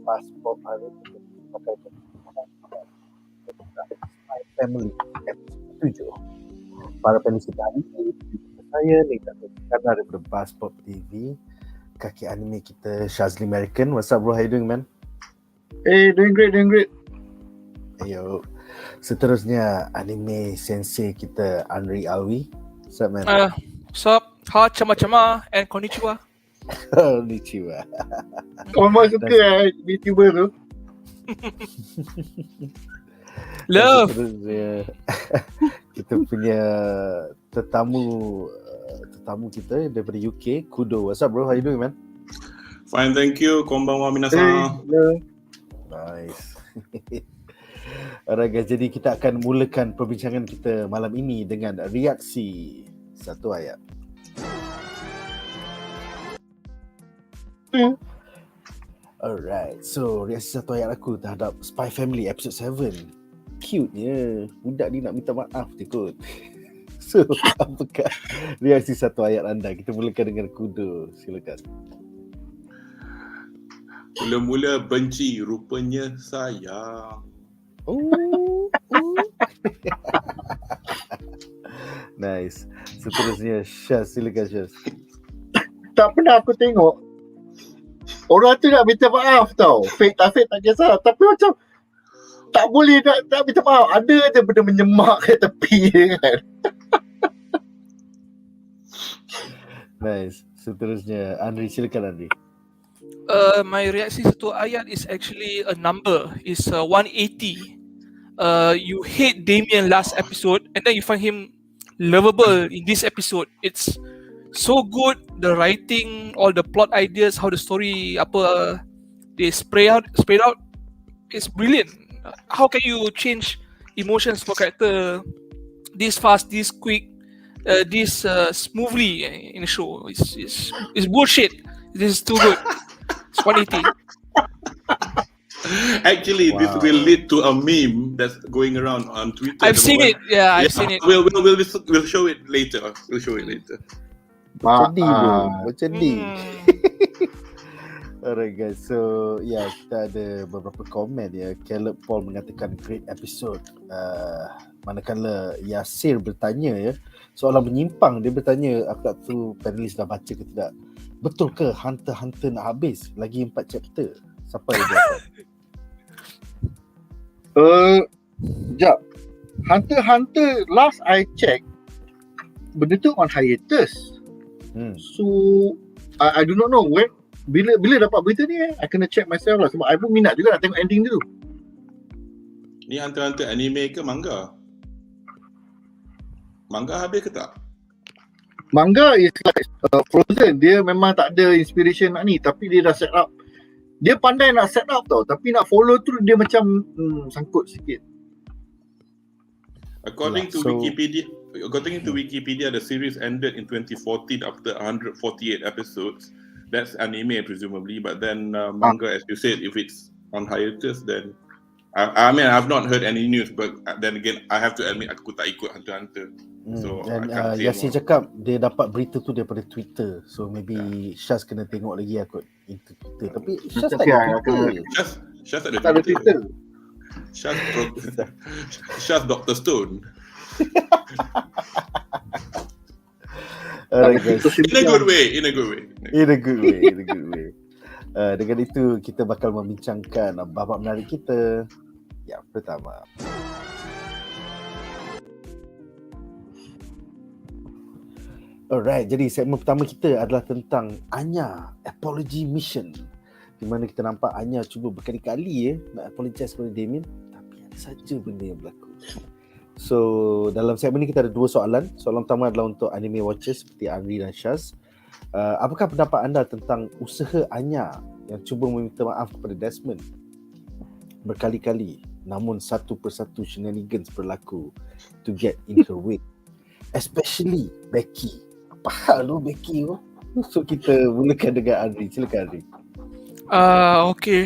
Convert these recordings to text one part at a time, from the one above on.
BuzzPOP hari ini pakai SPYxFAMILY episod 7. Para penulis kita hari ini, saya Nadzru Iskandar daripada BuzzPOP TV. Kaki anime kita Shazli American. What's up bro, how you doing man? Hey, doing great. Ayo. Seterusnya anime sensei kita Anri Alwi. What's up man? Sup, ha, chama-chama and konnichiwa. Konnichiwa. Kau memang suka VTuber tu. Love. Seterusnya kita punya tetamu kita daripada UK, Kudo. What's up bro, how you doing man? Fine, thank you. Konbanwa minasan. Nice. Alright guys, jadi kita akan mulakan perbincangan kita malam ini dengan reaksi satu ayat. Alright, so reaksi satu ayat aku terhadap Spy Family episod 7. Cute-nya. Budak ni nak minta maaf je kot. So, apakah reaksi satu ayat anda? Kita mulakan dengan Kudo. Silakan. Mula-mula benci, rupanya sayang. Nice. Seterusnya Syaz, silakan Syaz. Tak pernah aku tengok orang tu nak minta maaf tau. Fake tak kisah. Tapi macam tak boleh nak minta maaf. Ada je benda menyemak kat tepi je kan. Nice. Seterusnya Andri, silakan Andri. My reaksi satu ayat is actually a number. It's 180. You hate Damian last episode and then you find him lovable in this episode. It's so good, the writing, all the plot ideas, how the story they spread out. It's brilliant. How can you change emotions for character this fast, this quick, this smoothly in the show? It's bullshit. This is too good. It's 180. Actually, This will lead to a meme that's going around on Twitter. I've seen it. Yeah, I've seen it. We'll show it later. Macam ni. Alright guys, so kita ada beberapa komen ya. Caleb Paul mengatakan great episode. Manakala Yasir bertanya ya, soalan menyimpang. Dia bertanya aku tak tahu panelis dah baca ke tidak. Betul ke Hunter x Hunter nak habis? Lagi 4 chapter. Siapa yang jawab? Sekejap. Hunter x Hunter last I check benda tu on hiatus. So I do not know when bila dapat berita ni I kena check myself lah sebab I pun minat juga nak tengok ending tu. Ni Hunter x Hunter anime ke manga? Manga habis ke tak? Manga is like Frozen. Dia memang tak ada inspiration nak ni, tapi dia dah set up. Dia pandai nak set up tau, tapi nak follow tu dia macam sangkut sikit. According to Wikipedia, the series ended in 2014 after 148 episodes. That's anime presumably, but then manga, as you said, if it's on hiatus, then I mean I've not heard any news, but then again I have to admit aku tak ikut Hunter x Hunter. So dan Yasin cakap dia dapat berita tu daripada Twitter. So maybe Syaz kena tengok lagi kot into Twitter. Tapi Syaz tak ada Twitter. Syaz tak ada Twitter. Syaz Dr. Stone. Alright guys. In a good way. Dengan itu kita bakal membincangkan babak menarik kita yang pertama. Alright, jadi segmen pertama kita adalah tentang ANYA Apology Mission, di mana kita nampak ANYA cuba berkali-kali nak apologize kepada Damian, tapi ada saja benda yang berlaku. So dalam segmen ni kita ada dua soalan. Soalan pertama adalah untuk anime watchers seperti Andri dan Syaz. Apakah pendapat anda tentang usaha ANYA yang cuba meminta maaf kepada Desmond berkali-kali, namun satu persatu shenanigans berlaku to get in her way, especially Becky. Apa hal tu Becky tu? So kita mulakan dengan Andri. Silakan Andri. Okay.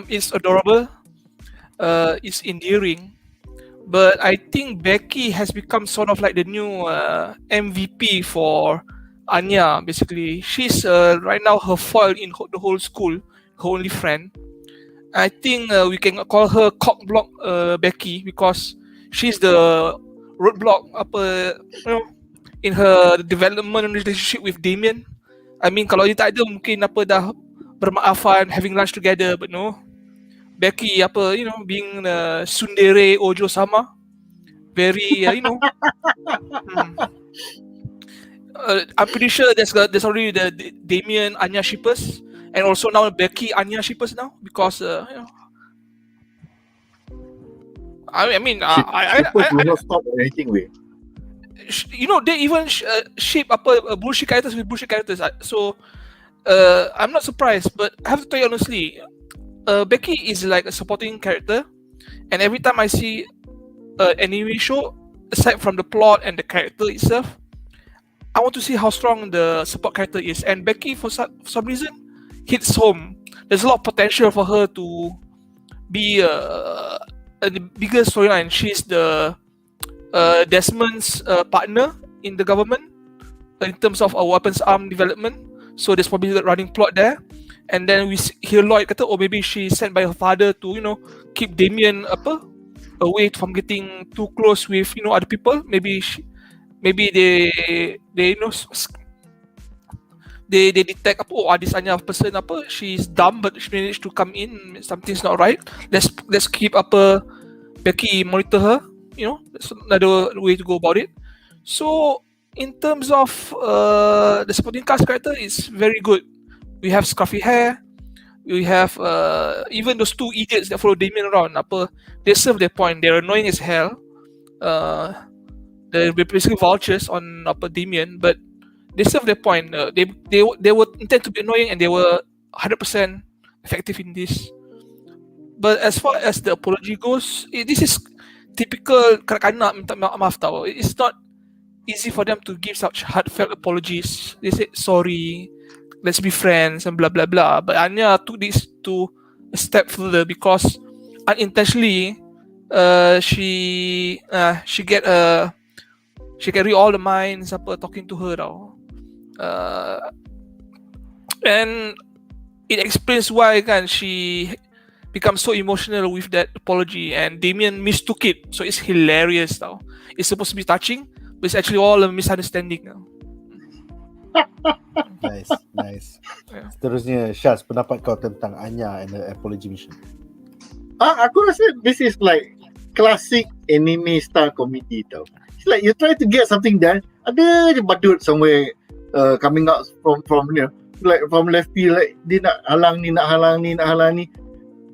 It's adorable. It's endearing. But I think Becky has become sort of like the new MVP for ANYA, basically. She's right now her foil in the whole school, her only friend. I think we can call her cockblock Becky, because she's the roadblock in her development relationship with Damian. I mean, kalau dia tak ada, mungkin dah bermaafan, having lunch together, but no. Becky being tsundere Ojo sama, very I'm pretty sure there's already the Damian Anya shippers, and also now Becky Anya shippers now, because I will not stop or anything way. They even ship bullshit characters with bullshit characters. So I'm not surprised, but I have to tell you honestly, Becky is like a supporting character, and every time I see an anime show, aside from the plot and the character itself, I want to see how strong the support character is. And Becky, for some reason, hits home. There's a lot of potential for her to be a bigger storyline. She's the Desmond's partner in the government in terms of weapons arm development. So there's probably the running plot there. And then we hear Lloyd kata, or maybe she's sent by her father to keep Damian away from getting too close with other people. Maybe they detect this Anya person she's dumb, but she managed to come in. Something's not right. Let's keep Becky, monitor her. That's another way to go about it. So in terms of the supporting cast character, is very good. We have scruffy hair. We have even those two idiots that follow Damian around. They serve their point. They're annoying as hell. They're basically vultures on Damian, but they serve their point. They were intended to be annoying, and they were 100% effective in this. But as far as the apology goes, this is typical kanak-kanak minta maaf tau. It's not easy for them to give such heartfelt apologies. They say sorry, let's be friends, and blah blah blah. But Anya took this to a step further, because unintentionally she get read all the minds talking to her tau. And it explains why she becomes so emotional with that apology, and Damian mistook it, so it's hilarious tau. It's supposed to be touching, but it's actually all a misunderstanding tau. Nice. Yeah. Seterusnya, Syaz, pendapat kau tentang Anya and the apology mission? Aku rasa this is like classic anime style comedy tau. It's like you try to get something done, ada je badut somewhere coming out from like from left field, like dia nak halang ni.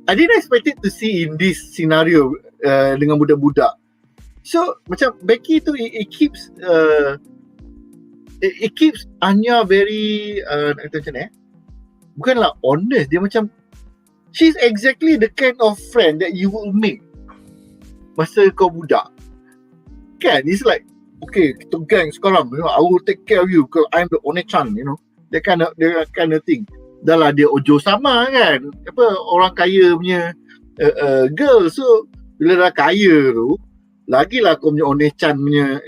I didn't expect it to see in this scenario dengan budak-budak. So macam Becky tu it keeps Anya very bukanlah honest, dia macam she's exactly the kind of friend that you will make masa kau budak kan. It's like, okay, kita gang sekarang, I will take care of you because I'm the One-chan, that kind of thing. Dah lah dia Ojo sama kan, orang kaya punya girl. So bila dah kaya tu, lagilah kau punya One-chan punya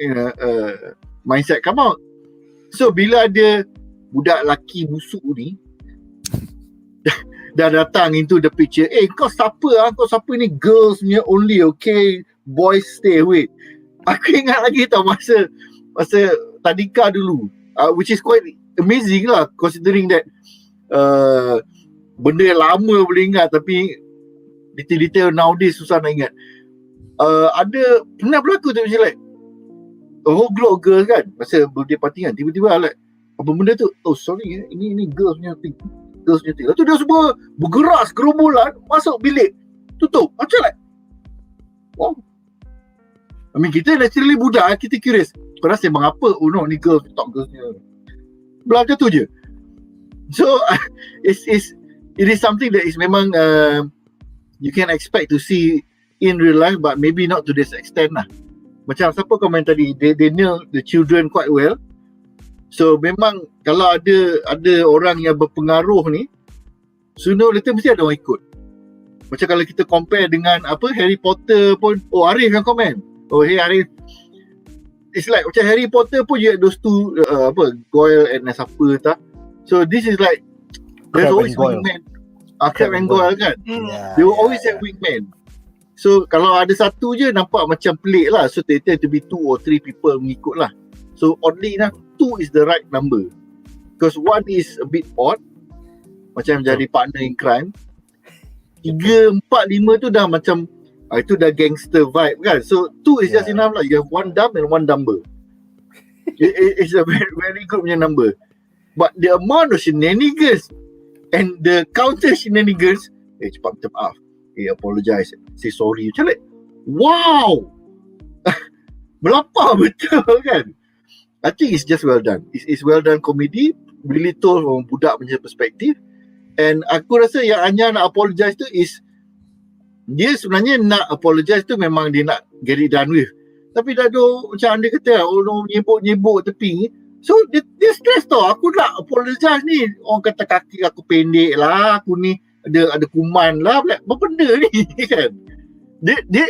mindset come out. So bila ada budak lelaki busuk ni dah datang into the picture, kau siapa ni, girls punya only, okay, boys stay away. Aku ingat lagi tau masa Tadika dulu, which is quite amazing lah, considering that benda lama boleh ingat, tapi detail-detail nowadays susah nak ingat. Ada pernah berlaku tu macam like a whole group of girls kan, masa birthday party kan, tiba-tiba like apa benda tu, sorry ini girls punya thing. Lepas tu dia semua bergerak gerombolan masuk bilik, tutup. Macam like, wow, I mean kita naturally budak, kita curious, kau rasa bang apa, ni girls, talk girls ni belah macam tu je. So it is something that is memang you can expect to see in real life, but maybe not to this extent lah. Macam siapa komen tadi, they nail the children quite well. So memang kalau ada orang yang berpengaruh ni, sooner or later mesti ada orang ikut. Macam kalau kita compare dengan Harry Potter pun, Arif yang komen, hey Arif, it's like macam Harry Potter pun you had those two Goyle and siapa tak. So this is like there's always wingman. Crab and Goyle kan. They will always have wingman. So kalau ada satu je nampak macam pelik lah. So they tend to be 2 or 3 people mengikut lah. So oddly enough 2 is the right number. Because 1 is a bit odd, macam jadi partner in crime. 3, 4, 5 tu dah macam itu dah gangster vibe kan. So 2 is just enough lah. You have 1 dumb and 1 dumber. It's a very, very good punya number. But the amount of shenanigans and the counter shenanigans, cepat minta maaf, apologize, say sorry, macam like wow. Melapar betul kan. I think it's just well done. It's well done comedy, really told from budak punya perspektif. And aku rasa yang Anya nak apologize tu is, dia sebenarnya nak apologize tu memang dia nak get it done with. Tapi dah tu macam anda kata, orang nyebuk-nyebuk tepi. So dia stress tau. Aku nak apologize ni. Orang kata kaki aku pendek lah. Aku ni ada kuman lah. Apa benda ni kan. Dia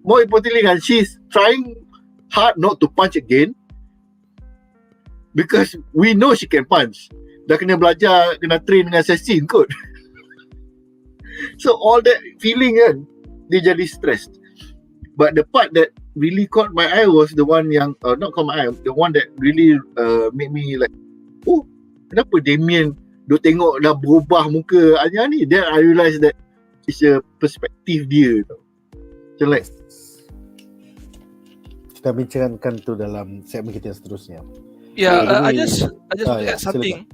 more importantly kan, she's trying hard not to punch again. Because we know she can punch. Dah kena belajar, kena train dengan Sesi kot. So all that feeling kan, dia jadi stressed. But the part that really caught my eye was the one yang not caught my eye, the one that really made me like, oh, kenapa Damian dia tengok dah berubah muka Anya ni. Then I realised that it's a perspektif dia tau. Macam like, kita bincangkan tu dalam segmen kita yang seterusnya. I just want to add something.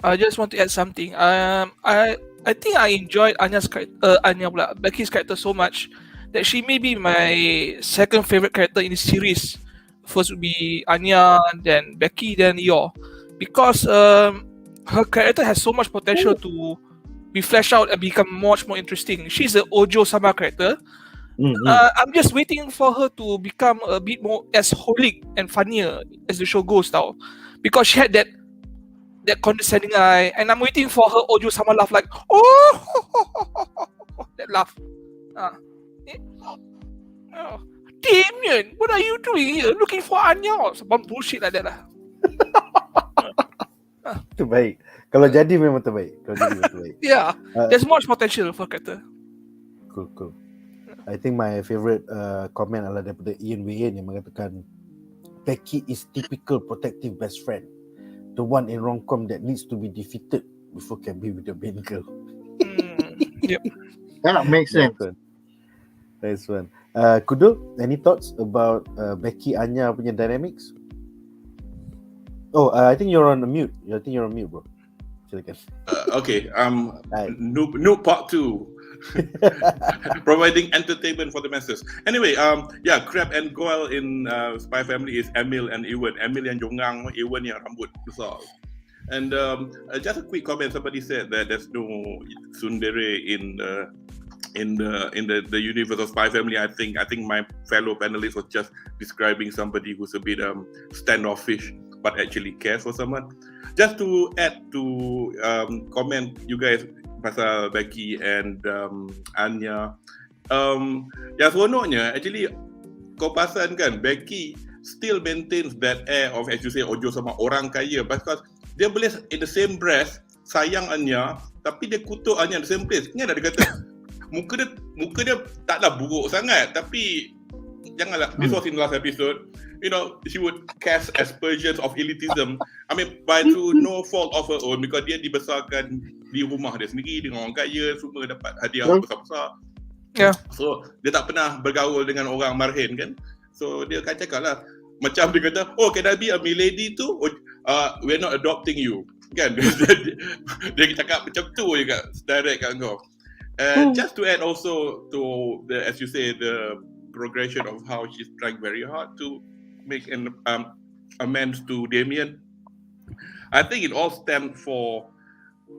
I just want to add something. I think I enjoyed Becky's character so much that she may be my second favorite character in this series. First would be Anya, then Becky, then Yor. Because her character has so much potential to be fleshed out and become much more interesting. She's the Ojo-sama character. I'm just waiting for her to become a bit more as holic and funnier as the show goes now. Because she had that condescending eye, and I'm waiting for her Ojo-sama laugh, like, oh, that laugh. Damian, what are you doing here? Looking for Anya? Some bullshit like that lah. Terbaik. Kalau jadi memang terbaik. Yeah, there's much potential for character. Cool. I think my favorite comment adalah daripada Ian Wayne yang mengatakan Becky is typical protective best friend, the one in rom-com that needs to be defeated before can be with the main girl. Yep. That makes sense. Nice one. Kudo, any thoughts about Becky Anya punya dynamics? Oh, I think you're on mute. Bro. Silakan. Okay. Noob part 2. Providing entertainment for the masses. Anyway, Crab and Goyle in Spy Family is Emil and Ewan. Emil yang jongang, Ewan yang rambut besar. And just a quick comment. Somebody said that there's no tsundere in the universe of Spy Family. I think my fellow panelists was just describing somebody who's a bit standoffish but actually cares for someone. Just to add to comment you guys pasal Becky and Anya, yang seronoknya actually kau perasan kan, Becky still maintains that air of, as you say, Ojo sama orang kaya, because dia boleh in the same breath sayang Anya tapi dia kutuk Anya in the same place. Ingat tak dia kata muka dia taklah buruk sangat, tapi janganlah, this was in last episode, you know, she would cast aspersions of elitism. I mean, by through no fault of her own, because dia dibesarkan di rumah dia sendiri dengan orang kaya, semua dapat hadiah besar-besar. Yeah. So dia tak pernah bergaul dengan orang marhen kan. So dia akan cakap lah, macam dia kata, oh, can I be a milady too? We're not adopting you kan. Dia cakap macam tu juga, direct kat kau. And just to add also to the, as you say, the progression of how she's trying very hard to make an amends to Damian. I think it all stemmed for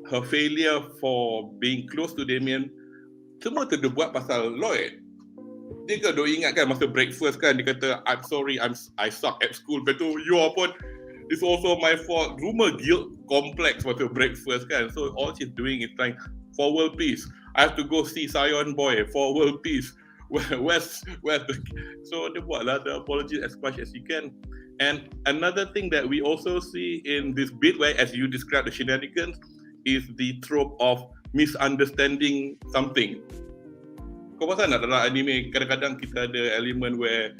her failure for being close to Damian. Semua tu dia buat pasal Lloyd. Dia kan ingat kan masa breakfast kan, dia kata, I'm sorry, I suck at school. Betul, you pun, it's also my fault. Rumor guilt complex masa breakfast kan. So all she's doing is trying for world peace. I have to go see Sion Boy for world peace. Where's the, so dia buatlah the apology as much as you can. And another thing that we also see in this bit where, as you describe the shenanigans, is the trope of misunderstanding something. Kau pasal nak dalam anime kadang-kadang kita ada elemen where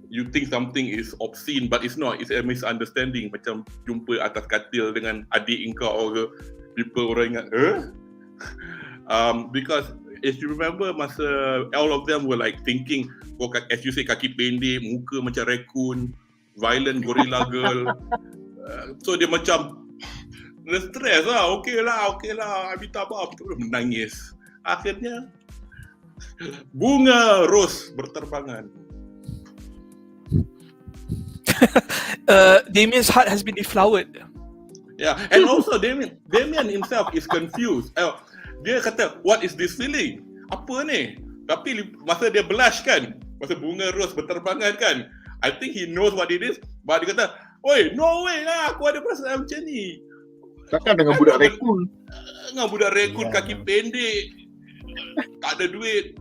you think something is obscene but it's not, it's a misunderstanding. Macam jumpa atas katil dengan adik engkau ke, people orang ingat because as you remember masa all of them were like thinking, as you say, kaki pendek, muka macam raccoon, violent gorilla girl. So dia macam dia stress lah, okay lah, I minta maaf, menangis. Akhirnya bunga ros berterbangan. Damian's heart has been deflowered. Yeah, and also Damian himself is confused. Dia kata, what is this feeling? Apa ni? Tapi masa dia blush kan, masa bunga ros berterbangan kan, I think he knows what it is, but dia kata, oi, no way lah, aku ada perasaan macam ni. Takkan dengan budak rekun. Dengan budak rekun kaki pendek, tak ada duit.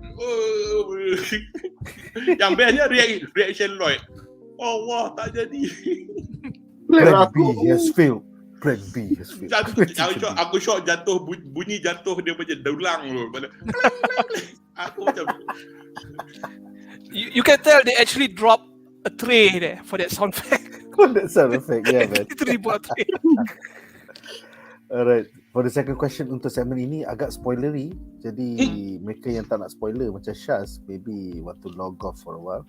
Yang bestnya reaction Lloyd. Allah, tak jadi. Plan B has failed. Aku shock jatuh, bunyi jatuh dia macam dulang tu. Aku macam you can tell they actually drop a tray there for that sound effect. For that sound effect, yeah man. Itu dibuat tray. Alright, for the second question untuk segmen ini agak spoilery. Jadi mereka yang tak nak spoiler macam Syaz, maybe want to log off for a while.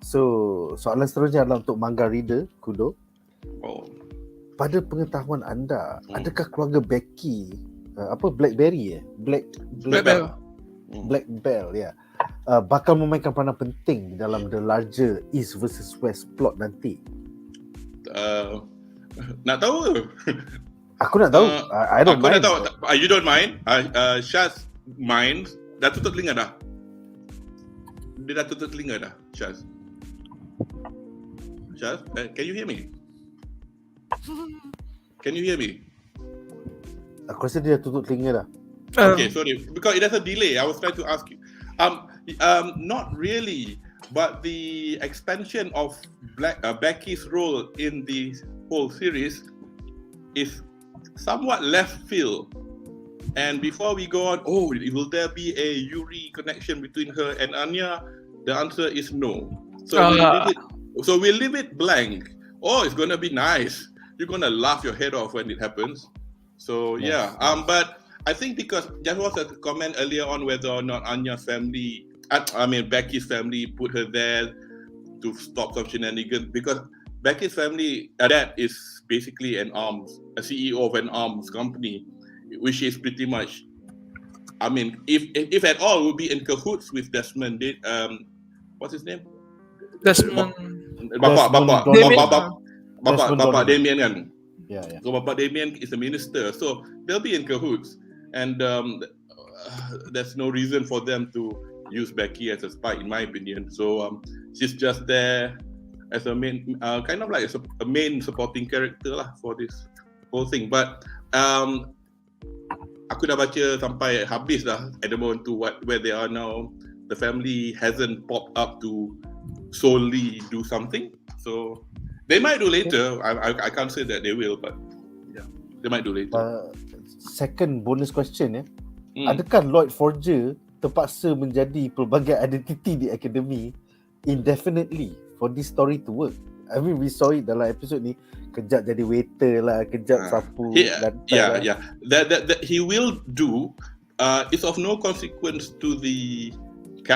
So, soalan seterusnya adalah untuk manga reader, Kudo. Pada pengetahuan anda, adakah keluarga Becky, Blackberry Black Bell, ya, bakal memainkan peranan penting dalam the larger East versus West plot nanti? Nak tahu ke? Aku nak tahu. I don't mind. Aku nak tahu. You don't mind? Syaz mind. Dah tutup telinga dah. Dia dah tutup telinga dah, Syaz. Syaz, can you hear me? Can you hear me? Aku rasa dia dah tutup telinga dah. Okay, sorry. Because it has a delay. I was trying to ask you. Not really. But the expansion of Becky's role in the whole series is somewhat left field. And before we go on, will there be a Yuri connection between her and Anya? The answer is no. So we'll leave it blank. It's gonna be nice. You're gonna laugh your head off when it happens. So yeah. But I think because there was a comment earlier on whether or not Anya's family, Becky's family put her there to stop some shenanigans, because Becky's family, dad is basically a CEO of an arms company, which is pretty much, if at all, will be in cahoots with Desmond. What's his name? Desmond. Bapa Damian kan. Yeah. So Bapa Damian is a minister, so they'll be in cahoots, and there's no reason for them to use Becky as a spy, in my opinion. So she's just there as a main, kind of like a main supporting character lah for this whole thing. But aku dah baca sampai habis dah at the moment to where they are now. The family hasn't popped up to solely do something, so they might do later. I can't say that they will, but yeah, they might do later. Second bonus question adakah Lloyd Forger terpaksa menjadi pelbagai identiti di akademi indefinitely for this story to work? I mean, we saw it dalam episod ni, kejap jadi waiter lah, kejap sapu lantai. Yeah. That he will do. It's of no consequence to the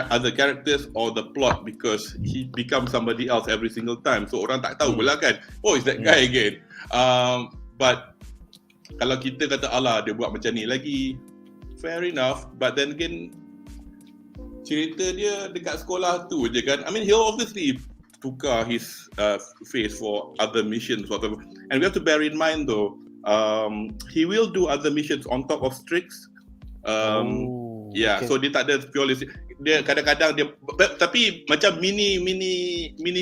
other characters or the plot, because he becomes somebody else every single time. So orang tak tahu pula kan, it's that guy again. But kalau kita kata alah dia buat macam ni lagi, fair enough. But then again, cerita dia dekat sekolah tu je kan. He'll obviously tukar his face for other missions, whatever. And we have to bear in mind though, he will do other missions on top of Strix. Okay. So dia tak ada purely, dia kadang-kadang dia, tapi macam mini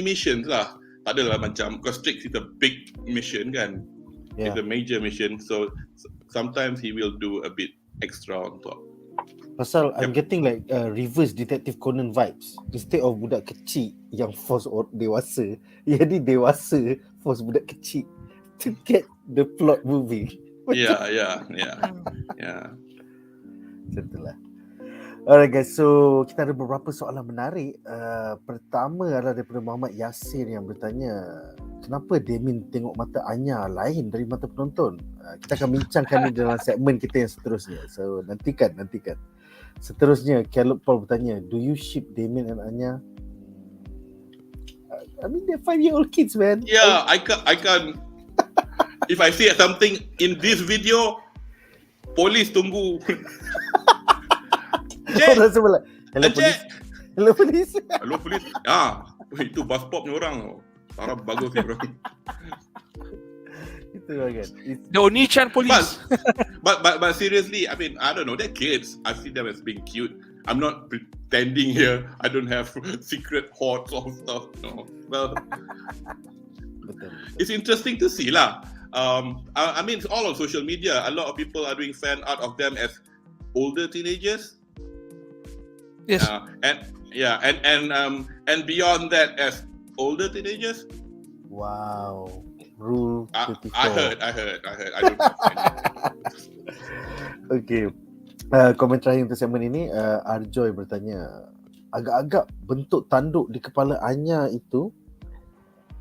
missions lah. Tak adalah macam, because Strix is a big mission kan. It's a major mission, so sometimes he will do a bit extra on top. Pasal I'm getting like reverse Detective Conan vibes. Instead of budak kecil yang force dewasa, jadi dewasa force budak kecil to get the plot moving. Yeah. Macam itulah. Alright guys, so kita ada beberapa soalan menarik. Pertama adalah daripada Muhammad Yasir yang bertanya, kenapa Damien tengok mata Anya lain dari mata penonton? Kita akan bincangkan ni dalam segmen kita yang seterusnya. So nantikan. Seterusnya Caleb Paul bertanya, do you ship Damien and Anya? I mean they're 5-year-old kids, man. Yeah, I can't. If I say something in this video, polis tunggu. Orang sebelah. Hello polis. Hello polis. Itu BuzzPOP ni orang. Sarap bagus ni orang. Itu kan. The Oni-chan police. But seriously, I mean, I don't know, they're kids. I see them as being cute. I'm not pretending here. I don't have secret hoards of stuff. No. Well, Betul. it's interesting to see lah. I mean, it's all on social media. A lot of people are doing fan art of them as older teenagers. Yes. And beyond that as older teenagers. Wow. Rule 34. I heard. I don't know. Okay. Komen terakhir untuk segmen ini, Arjoy bertanya, agak-agak bentuk tanduk di kepala Anya itu,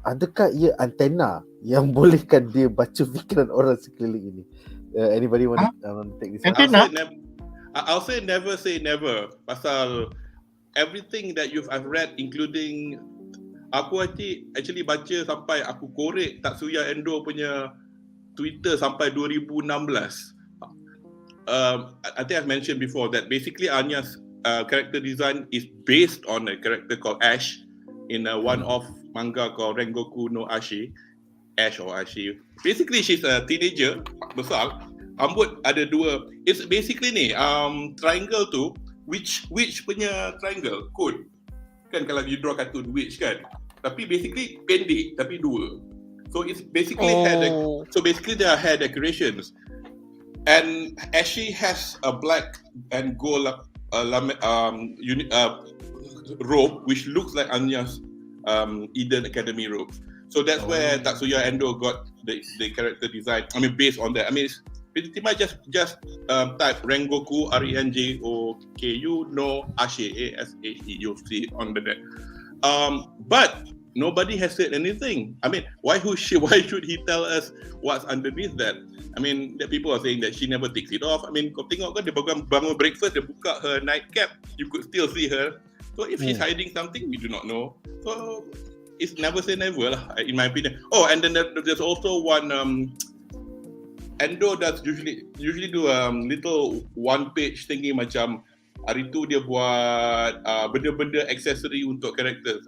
adakah ia antena yang bolehkan dia baca fikiran orang sekeliling ini? Anybody want to take this? Antena? I'll say never say never. Pasal everything that I've read, including aku actually baca sampai aku korek Tatsuya Endo punya Twitter sampai 2016. I think I've mentioned before that basically Anya's character design is based on a character called Ash in one of manga called Rengoku no Ashi. Ash or Ashi. Basically she's a teenager besar. Rambut ada dua. It's basically ni triangle tu which punya triangle code. Kan kalau you draw cartoon witch kan. Tapi basically pendek tapi dua. So it's basically basically there are hair decorations. And Ashi has a black and gold robe which looks like Anya's Eden Academy robe. So that's where Tatsuya Endo got the character design. I mean based on that. I mean it's pretty much just type Rengoku Rengoku no Ashi ASHE. You'll see it on the deck. But nobody has said anything. I mean, why should he tell us what's underneath that? I mean, the people are saying that she never takes it off. I mean, kau tengok kan dia bangun breakfast, dia buka her nightcap, you could still see her. So if she's hiding something, we do not know. So it's never say never lah, in my opinion. Oh, and then there's also one Endo does usually do little one page thingy macam hari tu dia buat benda-benda aksesori untuk characters.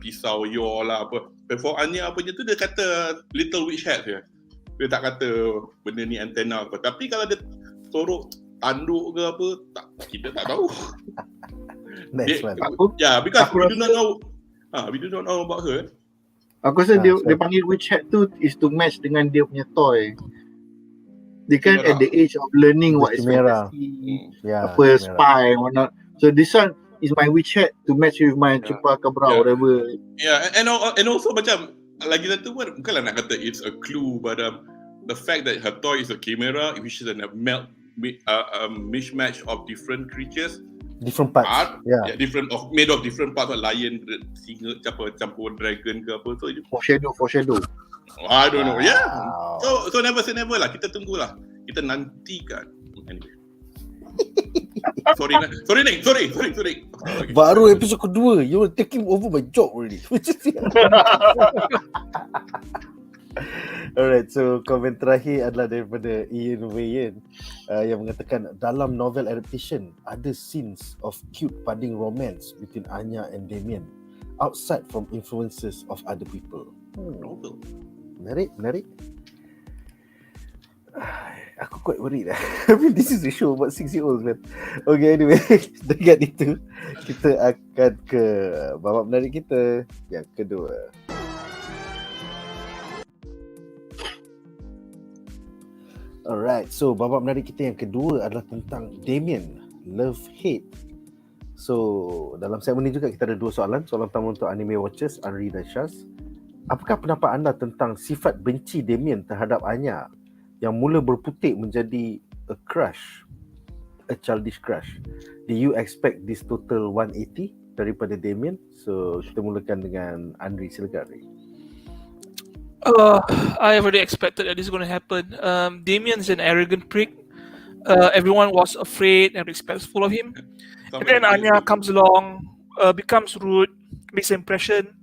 Pisau yo lah apa. Before Anya punya tu dia kata little witch hat je. Dia tak kata benda ni antena apa. Tapi kalau dia sorok tanduk ke apa, kita tak tahu. Next one. Because we do not know about her. Aku rasa dia panggil witch hat tu is to match dengan dia punya toy. Dia kan at the age of learning what is fantasy, spy and whatnot. So this one is my witch hat to match with my chupacabra whatever. Yeah, and also macam lagi satu pun bukanlah nak kata it's a clue, but the fact that her toy is a chimera, which is a mismatch of different creatures, different parts, made of different parts, like lion, singa, campur dragon ke apa. So foreshadow. I don't know. Yeah. So never say never lah. Kita tunggulah. Kita nantikan. Anyway. Sorry. Baru episod kedua, you're taking over my job already. Alright, so komen terakhir adalah daripada Ian Wayan yang mengatakan dalam novel adaptation ada scenes of cute budding romance between Anya and Damien outside from influences of other people. Novel. Menarik. Aku quite worried lah. I mean, this is a show about 6-year-olds, man. Okay, anyway, dengan itu kita akan ke babak menarik kita yang kedua. Alright, so babak menarik kita yang kedua adalah tentang Damien, love hate. So dalam segmen ini juga kita ada dua soalan. Soalan pertama untuk anime watchers Anri dan Syaz. Apakah pendapat anda tentang sifat benci Damien terhadap Anya yang mula berputik menjadi a crush? a childish crush. Do you expect this total 180 daripada Damian? So kita mulakan dengan Andri, silakan Andri. I already expected that this is going to happen. Damian's an arrogant prick. Everyone was afraid and respectful of him. And then Anya comes along, becomes rude, makes an impression,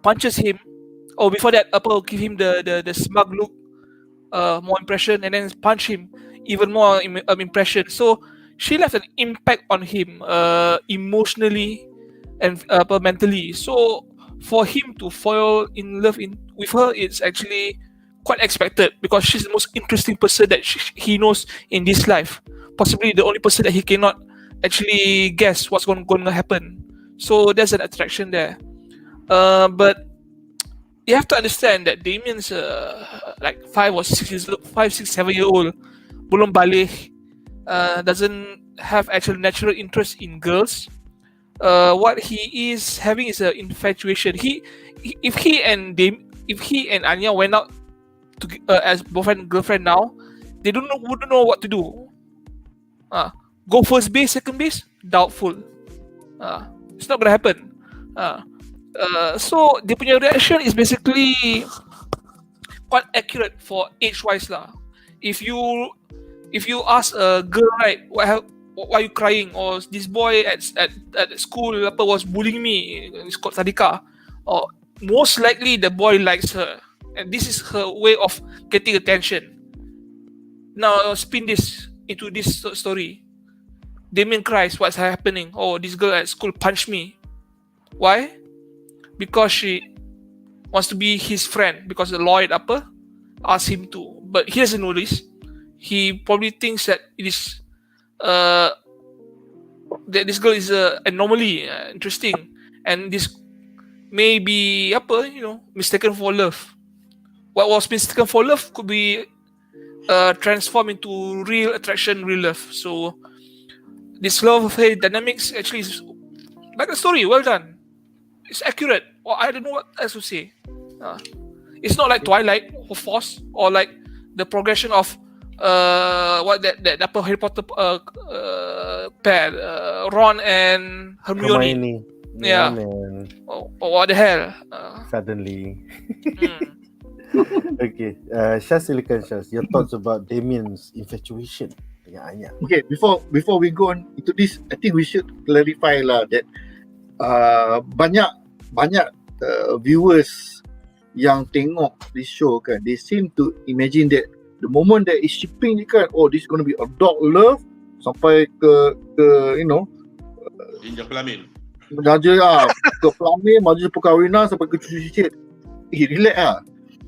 punches him. Oh, before that, Apple give him the smug look, more impression, and then punch him, even more impression. So she left an impact on him, emotionally and mentally. So for him to fall in love with her, it's actually quite expected because she's the most interesting person that he knows in this life. Possibly the only person that he cannot actually guess what's going to happen. So there's an attraction there. But you have to understand that Damian's like 5, 6, 7 year old, belum balik, doesn't have actual natural interest in girls. What he is having is an infatuation. If he and Anya went out to as boyfriend and girlfriend now, they wouldn't know what to do. Go first base, second base, doubtful. It's not gonna happen. So dia punya reaction is basically quite accurate for age-wise lah. If you ask a girl, right, why are you crying? Or this boy at school was bullying me, it's called Sadika. Or most likely the boy likes her, and this is her way of getting attention. Now spin this into this story. Damian cries, what's happening? Oh, this girl at school punched me. Why? Because she wants to be his friend, because the lawyer asked him to. But he doesn't know this. He probably thinks that it is that this girl is anomaly, interesting, and this may be mistaken for love. What was mistaken for love could be transformed into real attraction, real love. So this love-hate dynamics actually is like a story. Well done. It's accurate. Or I don't know what else to say. It's not like Twilight or Force or like the progression of that Harry Potter pair, Ron and Hermione. Yeah. Or what the hell? Suddenly. Okay, Syaz, silakan Syaz. Your thoughts about Damian's infatuation dengan Anya. Okay, before we go on into this, I think we should clarify lah that banyak viewers yang tengok this show kan, they seem to imagine that the moment that is shipping ni kan, oh, this is going to be adult love sampai ke Jinjah pelamin. Mengaja ke pelamin, maju perkahwinan sampai ke cucu cicit. Relax lah.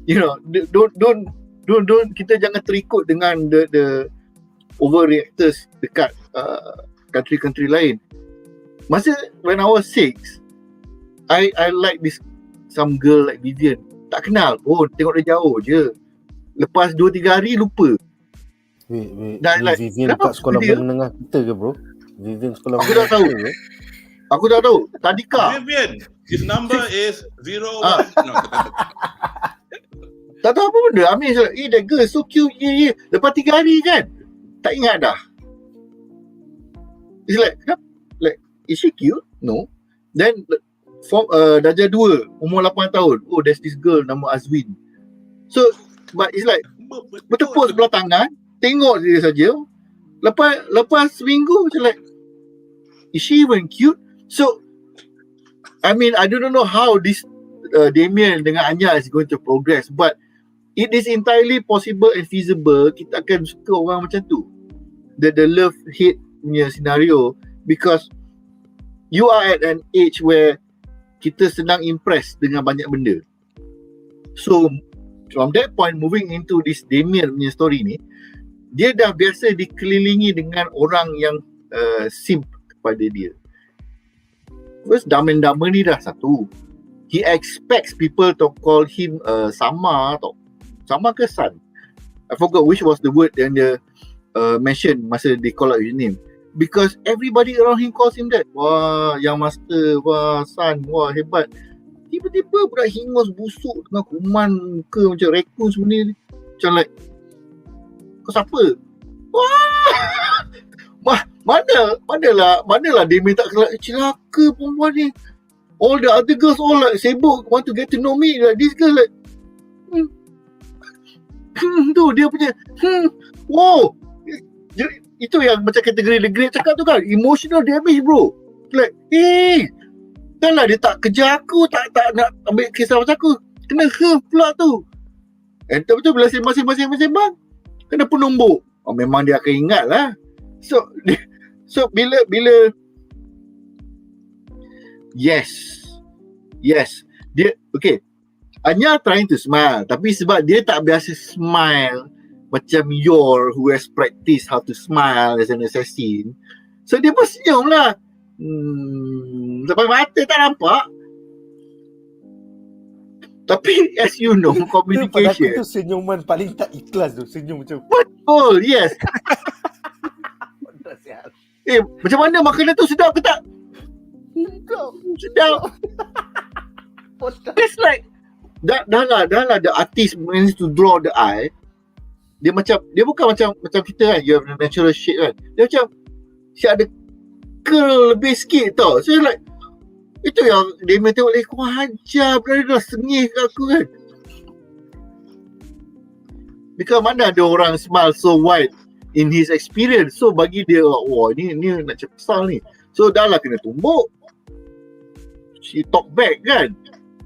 Don't kita jangan terikut dengan the overreactors dekat country lain. Masa when I was 6, I like this some girl like Vivian. Tak kenal pun, tengok dia jauh je. Lepas 2-3 hari lupa. Vivian kat sekolah menengah kita ke bro? Vivian sekolah aku tak tahu. Aku tak tahu. Tadika. Vivian, his number is 01. No, tak tahu apa benda. Amin that girl so cute. Yeah. Lepas 3 hari kan, tak ingat dah. It's like is she cute? No. Then darjah 2, umur 8 tahun. Oh, there's this girl nama Azwin. So, but it's like bertepuk sebelah tangan, tengok dia saja. Lepas seminggu macam like, is she even cute? So, I mean, I don't know how this Damian dengan Anya is going to progress, but it is entirely possible and feasible kita akan suka orang macam tu. The love-hate punya scenario, because you are at an age where kita senang impress dengan banyak benda. So from that point, moving into this Damian punya story ni, dia dah biasa dikelilingi dengan orang yang simp kepada dia. First, Damian ni dah satu. He expects people to call him Sama ke San. I forgot which was the word yang dia mention masa they call out his name. Because everybody around him calls him that. Wah, yang master, wah, San, wah, hebat. Tiba-tiba budak hingus busuk dengan kuman muka macam raccoon semua ni. Macam like, kau siapa? Wah! Manalah Damian tak celaka perempuan ni. All the other girls all like sibuk want to get to know me. Like this girl like tu dia punya wow. Itu yang macam kategori The Great cakap tu kan, emotional damage bro. Like kan lah dia tak kejar aku, tak nak ambil kisah macam aku, kena pula tu. And betul bila sembang kena penumbuk. Memang dia akan ingat lah. So bila yes dia okay, Anya trying to smile, tapi sebab dia tak biasa smile macam Yor who has practiced how to smile as an assassin, so dia pun senyum lah. Sampai mata tak nampak. Tapi as you know, communication itu senyuman paling tak ikhlas tu. Senyum macam betul, yes. Macam mana makanan tu sedap ke tak? Sedap. It's like dah lah the artist managed to draw the eye. Dia bukan macam kita kan, you have the natural shade kan. Dia macam ada curl lebih sikit tau. So like itu yang Damian tengok lagi, kau hajar berada dah sengih kat aku kan. Because mana ada orang smile so wide in his experience. So bagi dia, wah ni nak cepasal ni. So dah lah kena tumbuk. She talk back kan.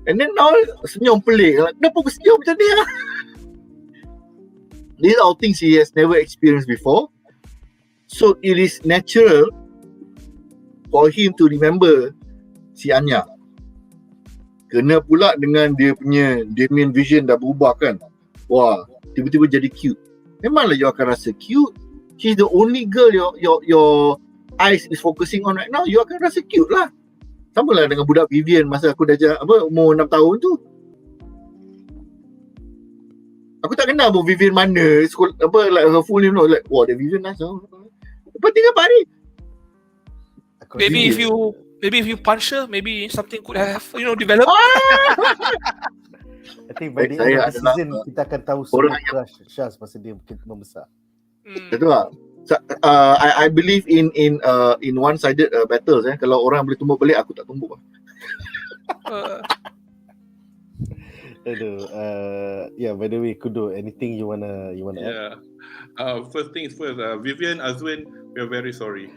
And then now senyum pelik. Kenapa aku senyum macam ni lah? These are things he has never experienced before. So it is natural for him to remember si Anya. Kena pula dengan dia punya Damian vision dah berubah kan. Wah, tiba-tiba jadi cute. Memanglah you akan rasa cute. She's the only girl your eyes is focusing on right now. You akan rasa cute lah. Sama lah dengan budak Vivian masa aku dah umur 6 tahun tu. Aku tak kenal pun Vivian mana, sekolah, like her full name, like, wah, dia Vivian nice. Lepas 3 hari. Maybe if you punch her, maybe something could have, developed. I think by the end of the season kita akan tahu semua crush Syaz masa dia membesar. Betul tak? So, I believe in one-sided battles. Kalau orang boleh tumbuk balik, aku tak tumbuk. Yeah, by the way, Kudo, anything you wanna add? First things first, Vivian, Azwin, we are very sorry.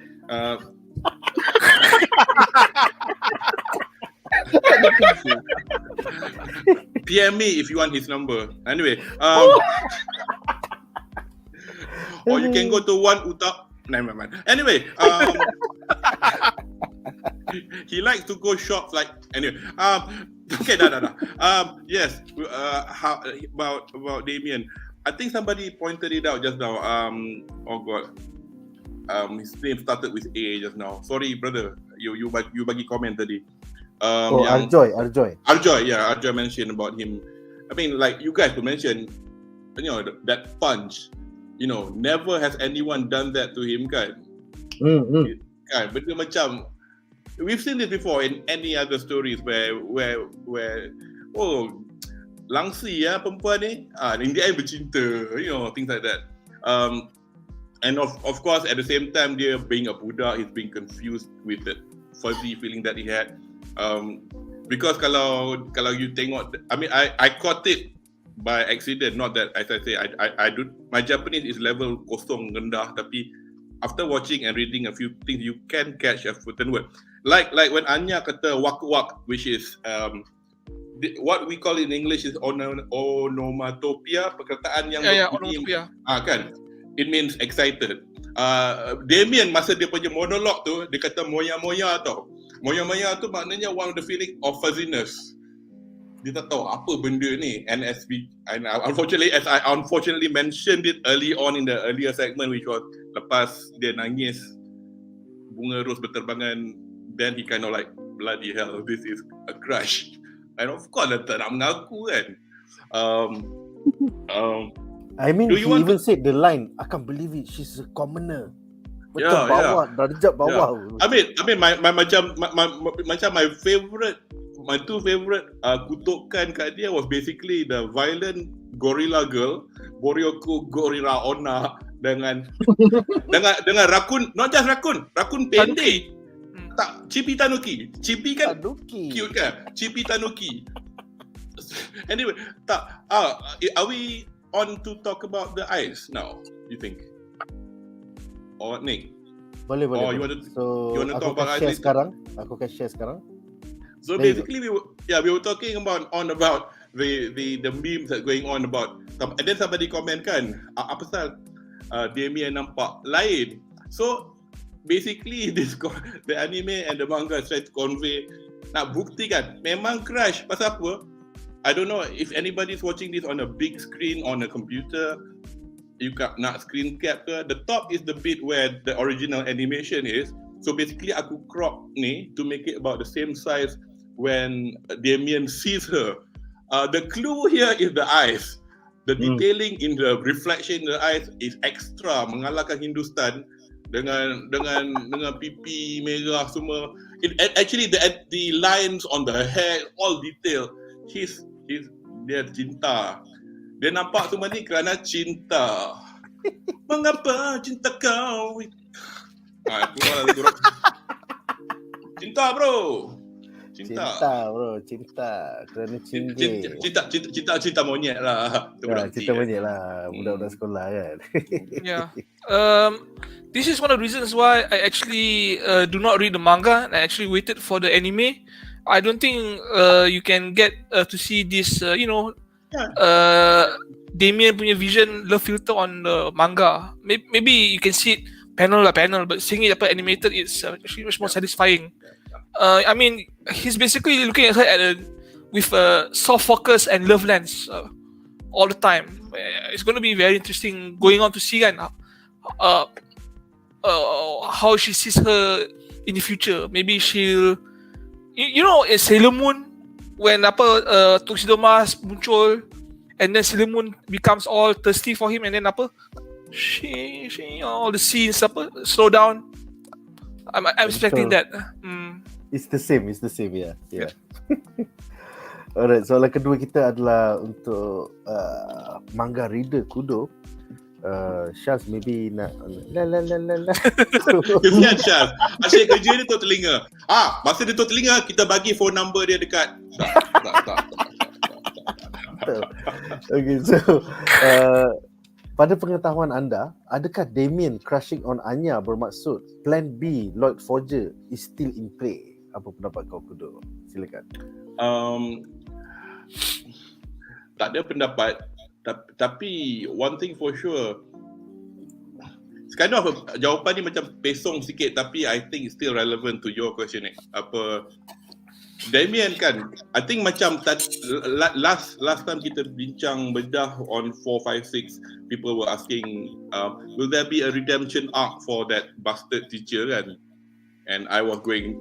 PM me if you want his number. Anyway, or you can go to UNTUK. Never mind. Anyway, he likes to go shops like anyway. Okay, yes. How about Damian? I think somebody pointed it out just now. Oh God. His name started with A just now. Sorry, brother. You bagi comment tadi. Arjoy. Yeah, Arjoy mentioned about him. I mean, like you guys could mention, that punch. Never has anyone done that to him, kan? Kan, benda macam we've seen this before in any other stories where langsi ya perempuan ni, in the end bercinta, things like that. And of course at the same time dia being a budak, he's being confused with the fuzzy feeling that he had. Because kalau you tengok, I mean I caught it by accident, not that as I say I do, my Japanese is level kosong rendah, tapi after watching and reading a few things you can catch a certain word. Like when Anya kata wak-wak, which is what we call in English is onomatopoeia, perkataan yang onomatopoeia. Kan, it means excited. Damian masa dia punya monolog tu dia kata moya-moya tau. Moya-moya tu maknanya one of the feeling of fuzziness. Dia tak tahu apa benda ni. And unfortunately, as I unfortunately mentioned it early on in the earlier segment, which was lepas dia nangis bunga ros berterbangan, then he kind of like, bloody hell, this is a crush. And of course dia tak nak mengaku kan. I mean, he even said the line, I can't believe it, she's a commoner. Macam bawah, darjat bawah. I mean my macam my favorite, my two favorite kutukan kat dia was basically the violent gorilla girl, Boryoko Gorilla Onna, dengan rakun, not just rakun pendek. Tak, Chibi Tanuki. Chibi kan cute kan? Chibi Tanuki. Anyway, are we on to talk about the eyes now, you think? Or Nick? Boleh. You want to talk about eyes sekarang? Aku akan share sekarang. So basically, we were talking about the memes that going on about, and then somebody comment kan, apa pasal Damian nampak lain. So basically the anime and the manga try to convey, nak buktikan memang crush. Pasal apa? I don't know if anybody's watching this on a big screen on a computer. You nak screen cap ke? The top is the bit where the original animation is. So basically aku crop ni to make it about the same size when Damian sees her. The clue here is the eyes. The detailing in the reflection in the eyes is extra, mengalahkan Hindustan dengan pipi merah semua. Actually the lines on the hair all detail. Dia cinta. Dia nampak semua ni kerana cinta. Mengapa cinta kau? Cinta bro. Cinta kerana cinta monyet lah. Cinta monyet lah, budak-budak sekolah kan. Yeah. This is one of the reasons why I actually do not read the manga. I actually waited for the anime. I don't think you can get to see this, Damian punya vision love filter on the manga. Maybe you can see it panel by panel, but seeing it animated, it's actually much more satisfying. I mean, he's basically looking at her with a soft focus and love lens all the time. It's going to be very interesting going on to see how she sees her in the future. Maybe she'll, in Sailor Moon, when Tuxedo Mask muncul, and then Sailor Moon becomes all thirsty for him, and then she all the scenes slow down. I'm expecting that. It's the same, yeah. Alright, soalan kedua kita adalah untuk manga reader Kudo. Syaz maybe nak kesian Syaz. Asyik kerja dia tutup telinga. Masa dia tutup telinga, kita bagi phone number dia dekat. Tak. Okay, so pada pengetahuan anda, adakah Damian crushing on Anya bermaksud plan B Lloyd Forger is still in play? Apa pendapat kau, Kudo? Silakan. Tak ada pendapat, tapi one thing for sure, kind of jawapan ni macam pesong sikit, tapi I think it's still relevant to your question. Damian kan, I think macam last time kita bincang bedah on 4, 5, 6, people were asking, will there be a redemption arc for that bastard teacher kan? And I was going,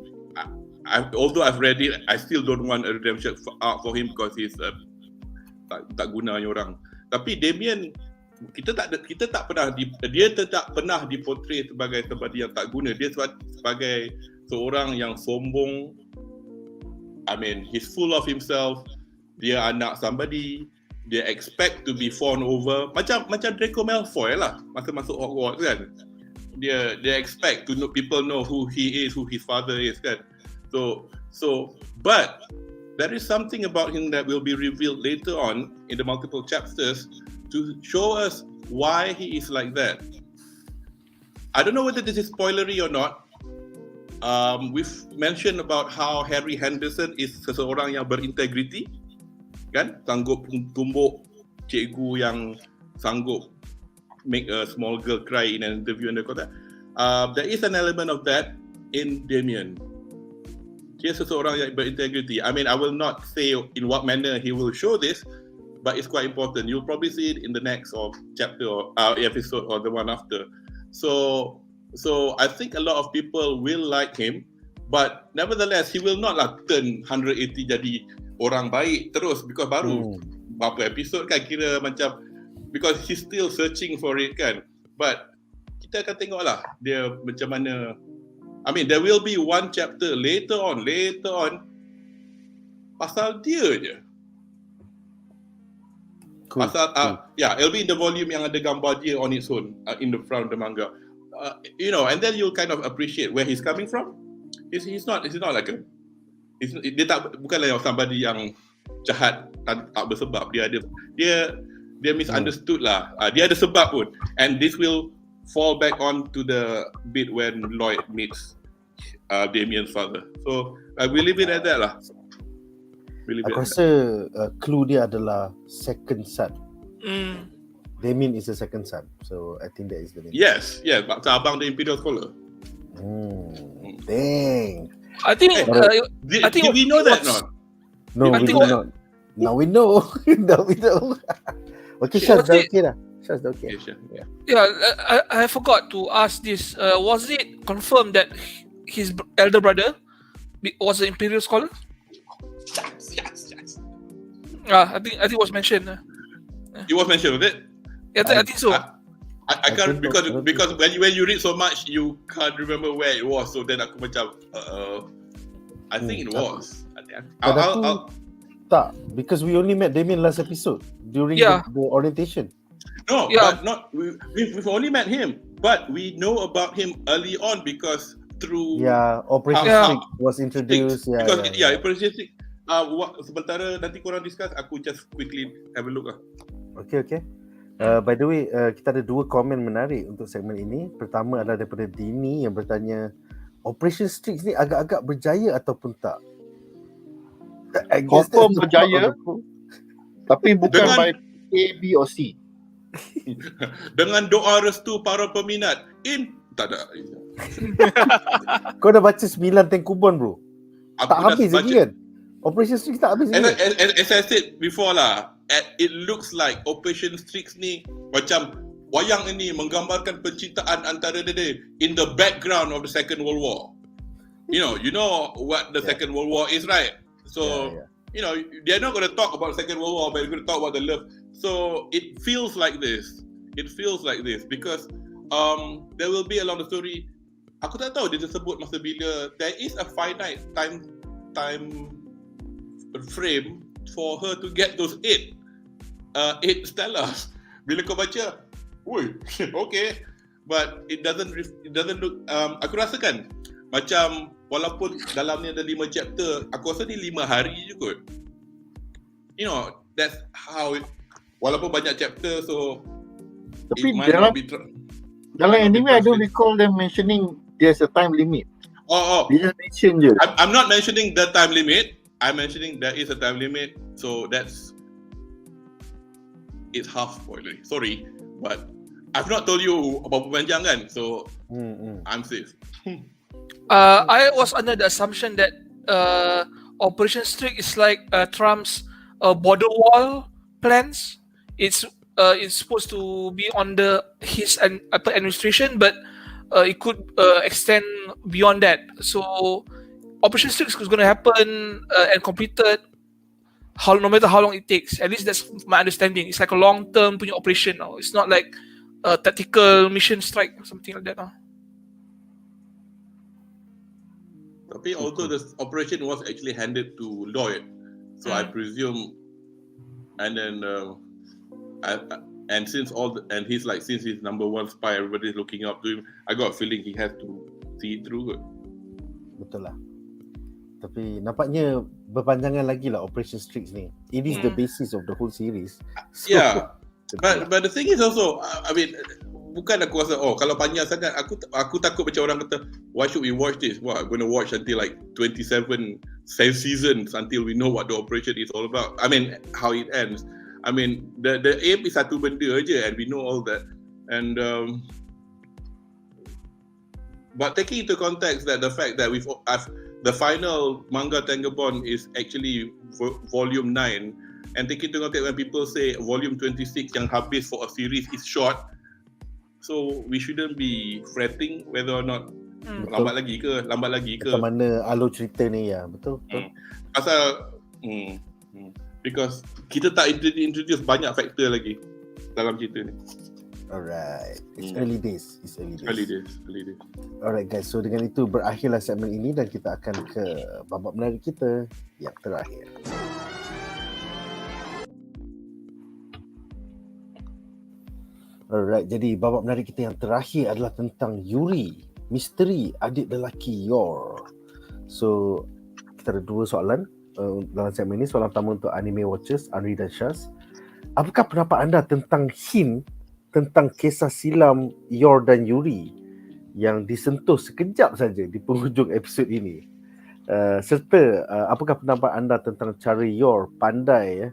although I've read it, I still don't want a redemption arc for him because he's tak gunanya orang. Tapi Damian, dia tak pernah diportray sebagai somebody yang tak guna. Dia sebagai seorang yang sombong. I mean, he's full of himself. Dia anak somebody. Dia expect to be fawned over. Macam Draco Malfoy lah masa masuk Hogwarts kan. Dia expect to know, people know who he is, who his father is kan. So, but there is something about him that will be revealed later on in the multiple chapters to show us why he is like that. I don't know whether this is spoilery or not. We've mentioned about how Harry Henderson is seseorang yang berintegriti, kan? Sanggup tumbuk cikgu yang sanggup make a small girl cry in an interview and all that. There is an element of that in Damian. Dia seseorang yang berintegriti. I mean, I will not say in what manner he will show this, but it's quite important. You'll probably see it in the next chapter or episode or the one after. So I think a lot of people will like him, but nevertheless he will not turn 180 jadi orang baik terus because baru berapa episod kan, kira macam because he's still searching for it kan. But kita akan tengoklah dia macam mana. I mean, there will be one chapter later on pasal dia je. Cool. Pasal, it'll be in the volume yang ada gambar dia on its own in the front of the manga. And then you'll kind of appreciate where he's coming from. He's not like bukanlah yang somebody yang jahat tak bersebab. Dia misunderstood lah. Dia ada sebab pun. And this will fall back on to the bit when Lloyd meets Damian's father. So I will leave it at that lah. Aku rasa clue dia adalah second son. Damian is the second son. So I think that is the name. Yes. Abang the Imperial Scholar. Dang. I think did we know that not? No, we do not. Now we know. Okay, Shaz, dah okay dah. Shaz, dah okay. Yeah, I forgot to ask this. Was it confirmed that his elder brother was an Imperial Scholar? Yes. I think it was mentioned. It was mentioned, was it? Yeah, I think so. I can't because when you read so much you can't remember where it was. So then aku macam I think it was. I'll tak, because we only met Damian last episode during the orientation. No, but not we've only met him, but we know about him early on because through Operation Stick was introduced. Operation Stick. Sementara nanti korang discuss, aku just quickly have a look lah. Okay. By the way, kita ada 2 komen menarik untuk segmen ini. Pertama adalah daripada Dini yang bertanya, Operation Strix ni agak-agak berjaya ataupun tak? Confirm berjaya, tapi bukan by A, B or C. Dengan doa restu para peminat, tak ada. Kau dah baca 9 Tengkuban bro? Tak habis lagi kan? Operation Strix tak habis lagi. As I said before lah, it looks like Operation Strix ni macam wayang ini menggambarkan pencintaan antara dia in the background of the Second World War. You know what the Second World War is, right? So, they're not going to talk about the Second World War, but they're going to talk about the love. So, it feels like this. Because there will be along the story, aku tak tahu dia tersebut masa bila, there is a finite time frame for her to get those 8 stellas. Bila kau baca, okay, but it doesn't look, aku rasakan macam walaupun dalam ni ada 5 chapter, aku rasa ni 5 hari je kot. That's how it, walaupun banyak chapter, so tapi dalam anime I don't recall them mentioning there's a time limit. They just mention je. I'm not mentioning the time limit. I'm mentioning there is a time limit. So it's half spoiler. Sorry, but I've not told you about membincangkan, so I'm safe. I was under the assumption that Operation Strix is like Trump's border wall plans. It's supposed to be under his administration, but it could extend beyond that. So Operation Strix is going to happen and completed no matter how long it takes. At least that's my understanding. It's like a long-term punya operation now. It's not like a tactical mission strike or something like that now. Tapi also the operation was actually handed to Lloyd, so I presume, and then since he's number one spy, everybody's looking up to him. I got a feeling he has to see it through. Betul lah. Tapi nampaknya berpanjangan lagi lah Operation Strix ni. It is the basis of the whole series. So, but the thing is also, I mean, bukan aku rasa kalau panjang sangat, aku takut macam orang kata, why should we watch this? I'm going to watch until like 27 seasons until we know what the operation is all about. I mean, how it ends. I mean, the aim is satu benda aja, and we know all that. And but taking into context that the fact that the final manga Tengkuban is actually volume 9, and taking into context when people say volume 26 yang habis for a series is short, so we shouldn't be fretting whether or not lambat lagi ke. Macam mana alur cerita ni, ya, betul. Pasal because kita tak introduce banyak faktor lagi dalam cerita ni. Alright, it's early days. Early days. Alright guys, so dengan itu berakhirlah segmen ini dan kita akan ke babak menarik kita yang terakhir. Alright, jadi babak menarik kita yang terakhir adalah tentang Yuri, Misteri, Adik Lelaki Yor. So, kita ada 2 soalan dalam segmen ini. Soalan pertama untuk anime watchers, Anri dan Syaz. Apakah pendapat anda tentang hint tentang kisah silam Yor dan Yuri yang disentuh sekejap saja di penghujung episod ini? Serta apakah pendapat anda tentang cara Yor pandai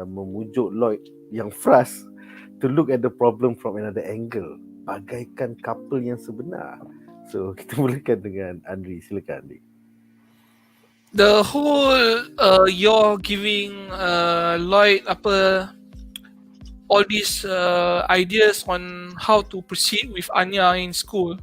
memujuk Lloyd yang frust to look at the problem from another angle, bagaikan couple yang sebenar. So kita mulakan dengan Andri, silakan Andri. The whole you're giving Lloyd all these ideas on how to proceed with ANYA in school.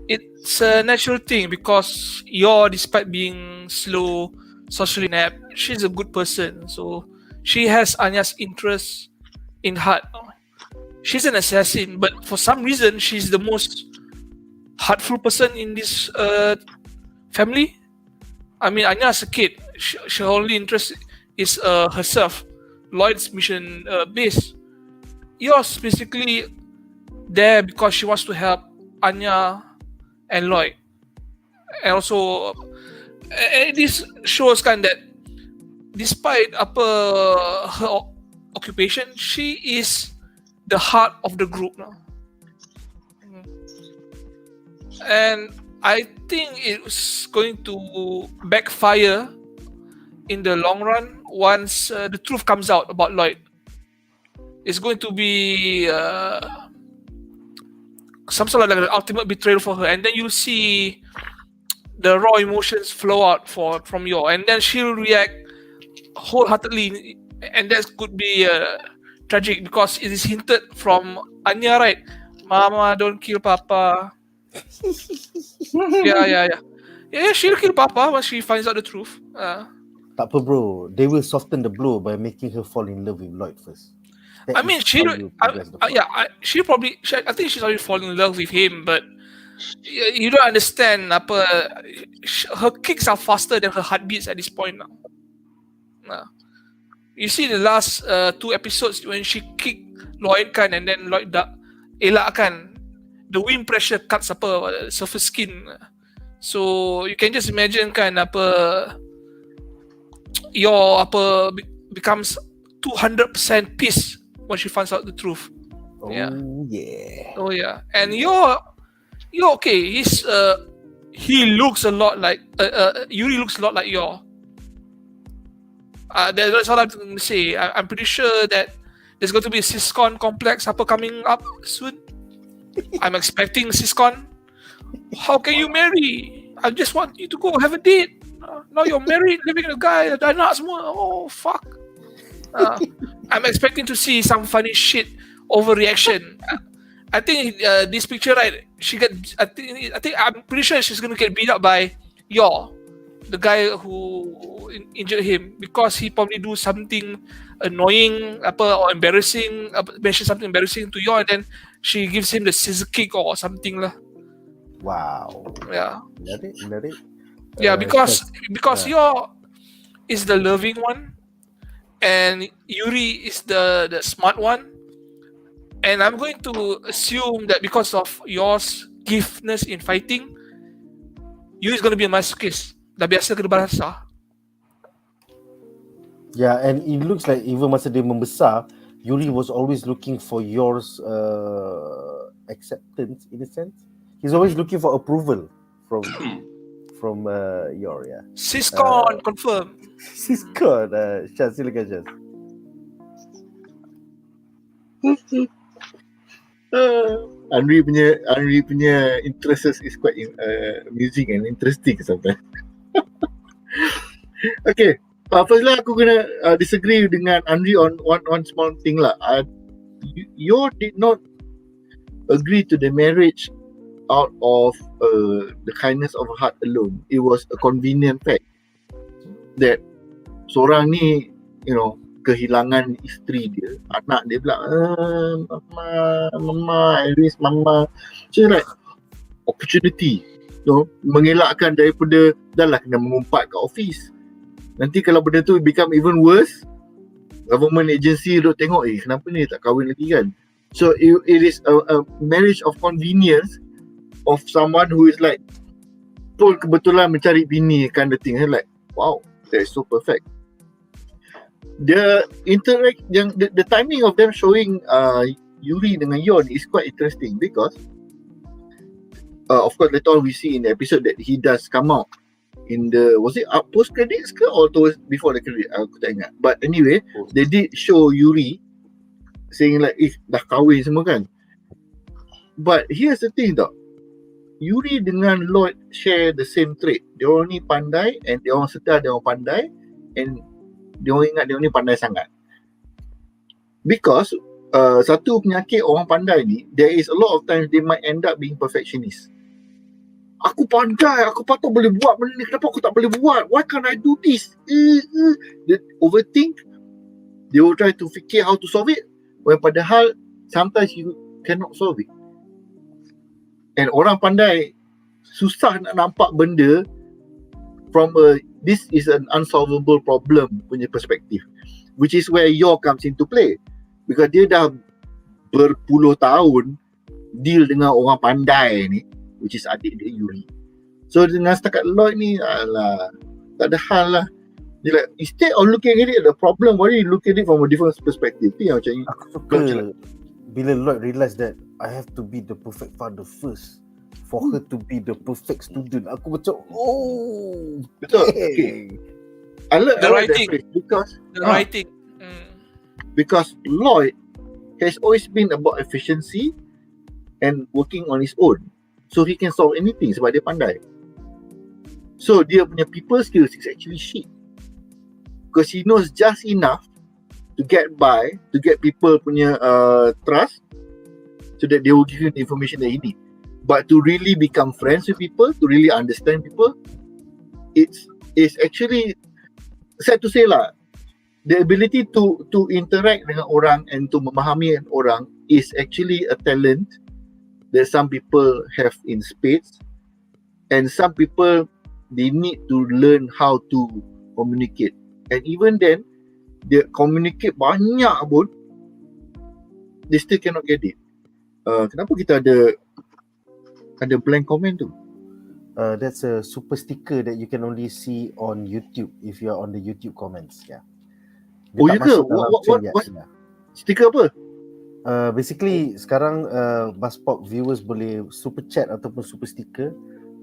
It's a natural thing because you're, despite being slow, socially inept, she's a good person. So she has ANYA's interest in heart. She's an assassin, but for some reason she's the most heartful person in this family. I mean, Anya as a kid, her only interest is herself. Lloyd's mission base. Yours basically there because she wants to help Anya and Lloyd. And also, this shows kind that despite her occupation, she is the heart of the group now. And I think it's going to backfire in the long run once the truth comes out about Lloyd. It's going to be some sort of like an ultimate betrayal for her, and then you'll see the raw emotions flow out from Yor, and then she'll react wholeheartedly, and that could be tragic because it is hinted from Anya, right? Mama, don't kill Papa. Yeah, she'll kill Papa once she finds out the truth. Tak apa bro, they will soften the blow by making her fall in love with Lloyd first. I mean, she probably, I think she's already falling in love with him, but you don't understand. Her kicks are faster than her heartbeats at this point now. You see the last 2 episodes when she kicked Lloyd kan, and then Lloyd elak kan, the wind pressure cuts surface skin. So you can just imagine kan Yor becomes 200% pissed when she finds out the truth. Oh yeah. And Yor okay. He looks a lot like Yuri looks a lot like Yor. That's all I'm going to say. I'm pretty sure that there's going to be a Siscon complex coming up soon. I'm expecting Siscon. How can you marry? I just want you to go have a date. Now you're married, living with a guy. Dah nak semua. Oh fuck. I'm expecting to see some funny shit overreaction. I think this picture, right? I'm pretty sure she's gonna get beat up by Yor, the guy who injured him, because he probably do something annoying or embarrassing, mention something embarrassing to Yor, and then she gives him the scissor kick or something lah. Wow. Yeah. Menarik. Yeah, because Yor is the loving one, and Yuri is the smart one, and I'm going to assume that because of Yor's giftedness in fighting, Yuri is going to be a masochist. Dah biasa kena bahasa. Yeah, and it looks like even masa dia membesar, Yuri was always looking for Yor's acceptance in a sense. He's always looking for approval from Yor, yeah. Siscon confirm. Siscon, Syaz, silakan Syaz. Anri punya interests is quite amusing and interesting sometimes. Okay, firstly aku kena disagree dengan Anri on one small thing lah. You did not agree to the marriage out of the kindness of heart alone. It was a convenient fact that seorang ni, kehilangan isteri dia, anak dia pula, mama, Iris, mama. So like opportunity, mengelakkan daripada dah lah kena mengumpat kat office. Nanti kalau benda tu become even worse, government agency duk tengok, kenapa ni tak kahwin lagi kan? So it is a marriage of convenience of someone who is like Paul kebetulan mencari bini kind of thing. Like, wow, that is so perfect. The timing of them showing Yuri dengan Yon is quite interesting because of course later on we see in the episode that he does come out in the, was it post credits ke or towards before the credit, aku tak ingat, but anyway they did show Yuri saying like dah kahwin semua kan. But here's the thing tau, Yuri dengan Lloyd share the same trait. Dia orang ni pandai, and dia orang setia dia orang pandai, and dia orang ingat dia orang ni pandai sangat. Because satu penyakit orang pandai ni, there is a lot of times they might end up being perfectionist. Aku pandai, aku patut boleh buat benda ni, kenapa aku tak boleh buat? Why can't I do this? They overthink. They will try to fikir how to solve it, when padahal sometimes you cannot solve it. And orang pandai susah nak nampak benda from this is an unsolvable problem punya perspektif, which is where Yor comes into play, because dia dah berpuluh tahun deal dengan orang pandai ni, which is adik dia Yuri. So dengan setakat Lloyd ni, alah, tak ada hal lah. Dia like, instead of looking at it the problem, why you look at it from a different perspective? Itu yang macam aku suka bila Lloyd realise that I have to be the perfect father first for her to be the perfect student. Aku macam, oh, betul. Okay. I like that phrase because because Lloyd has always been about efficiency and working on his own, so he can solve anything sebab dia pandai. So dia punya people skills is actually shit, because he knows just enough to get by, to get people punya trust, so that they will give him the information that he need. But to really become friends with people, to really understand people, it's actually sad to say lah, the ability to interact dengan orang and to memahami orang is actually a talent that some people have in spades, and some people they need to learn how to communicate, and even then dia communicate banyak pun they still cannot get it. Kenapa kita ada blank comment tu? That's a super sticker that you can only see on YouTube if you are on the YouTube comments. Yeah. Oh ya ke? What sticker apa? Basically sekarang BuzzPOP viewers boleh super chat ataupun super sticker.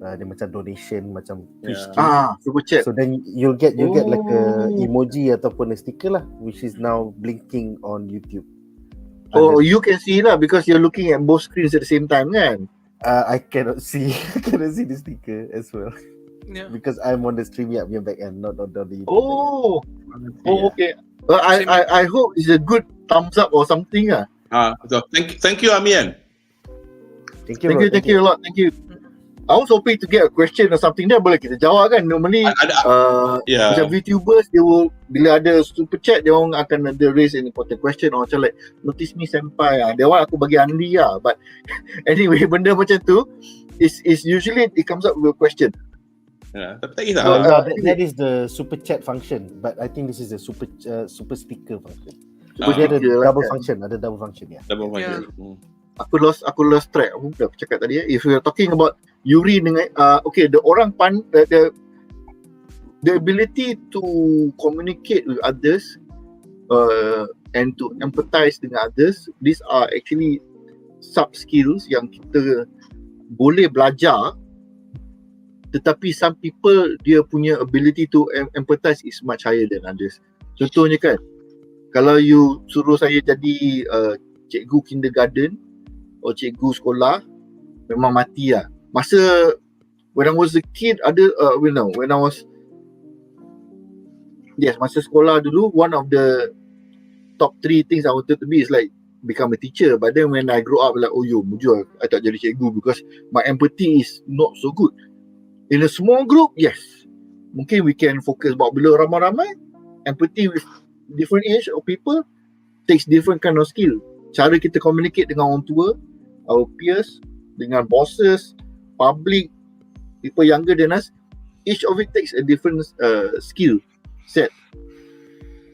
Dia macam donation, macam push super chat. So then you'll get like a emoji ataupun a sticker lah, which is now blinking on YouTube. Oh, you can see lah because you're looking at both screens at the same time kan? I cannot see the sticker as well. Yeah. Because I'm on the StreamYard back end, not on the YouTube. Oh, okay. I hope it's a good thumbs up or something ah. So thank you Amian. Thank you a lot. Thank you. I was hoping to get a question or something there, boleh kita jawab kan. Normally macam VTubers, they will, bila ada super chat, dia orang akan ada raise an important question or macam like notice me senpai, dia orang aku bagi Andi lah. But anyway, benda macam tu is usually it comes up with a question. That is the super chat function, but I think this is a super sticker function. Dia ada double function, ya. Double function. Aku lost track. Aku dah cakap tadi. If we are talking about Yuri dengan okay, the ability to communicate with others and to empathize dengan others, these are actually sub skills yang kita boleh belajar, tetapi some people dia punya ability to empathize is much higher than others. Contohnya kan, kalau you suruh saya jadi cikgu kindergarten atau cikgu sekolah, memang mati lah. Masa when I was a kid, masa sekolah dulu, one of the top 3 things I wanted to be is like become a teacher. But then when I grow up, like, mujur, I tak jadi cikgu because my empathy is not so good. In a small group, yes, mungkin we can focus. But bila ramai-ramai, empathy with different age of people takes different kind of skill. Cara kita communicate dengan orang tua, our peers, dengan bosses, public, people younger than us, each of it takes a different skill set.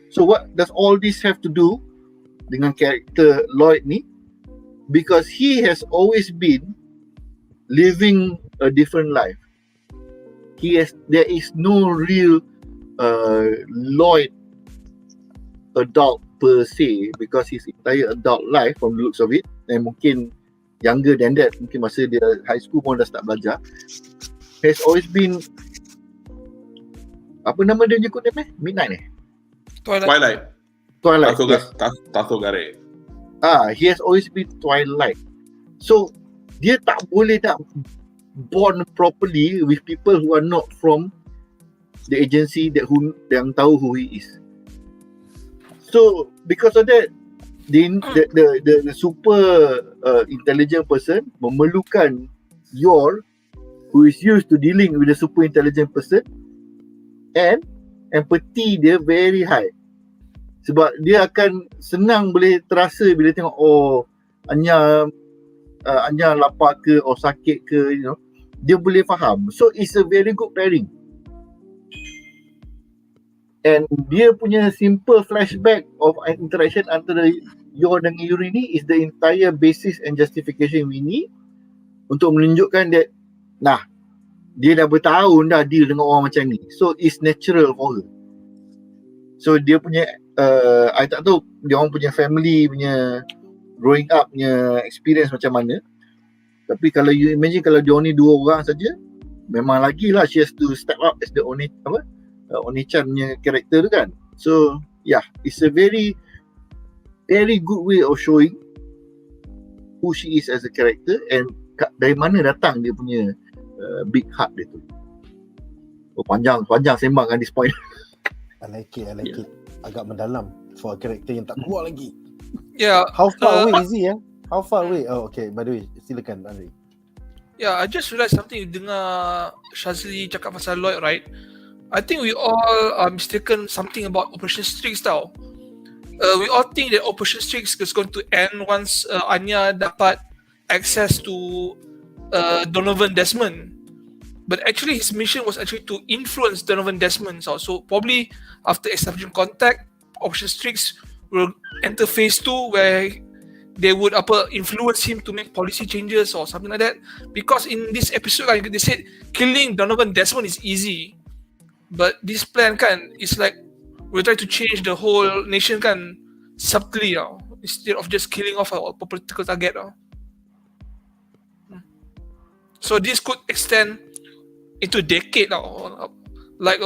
So what does all this have to do dengan karakter Lloyd ni? because he has always been living a different life. There is no real Lloyd adult per se, because his entire adult life from the looks of it, and mungkin younger than that, mungkin masa dia high school pun dah start belajar, has always been, apa nama dia nyekut dia Midnight Twilight. Yes. Taso Gare. He has always been Twilight. So dia tak boleh nak bond properly with people who are not from the agency yang tahu who he is. So because of that, the super intelligent person memerlukan who is used to dealing with the super intelligent person, and empathy dia very high. Sebab dia akan senang boleh terasa bila tengok Anya lapar ke sakit ke, dia boleh faham. So it's a very good pairing. And dia punya simple flashback of interaction antara Yor dengan Yuri ni is the entire basis and justification we need untuk menunjukkan that dia dah bertahun dah deal dengan orang macam ni. So it's natural for her. So dia punya I tak tahu dia orang punya family punya growing up punya experience macam mana. Tapi kalau you imagine kalau dia ni 2 orang saja, memang lagi lah she has to step up as the Oni-chan punya karakter tu kan. So yeah, it's a very very good way of showing who she is as a character and dari mana datang dia punya big heart dia tu. Panjang sembang kan this point. I like it. Agak mendalam for a character yang tak keluar lagi. Yeah. How far away is he? How far away? Oh, okay. By the way, silakan Andre. Yeah, I just realised something. Dengar Shazli cakap pasal Lloyd, right? I think we all mistaken something about Operation Strix tau. We all think that Operation Strix is going to end once Anya dapat access to Donovan Desmond. But actually his mission was actually to influence Donovan Desmond. So probably after establishing contact, Operation Strix will enter phase 2 where they would influence him to make policy changes or something like that. Because in this episode, like they said, killing Donovan Desmond is easy. But this plan kan is like we're trying to change the whole nation kan subtly instead of just killing off a political target. So this could extend into a decade like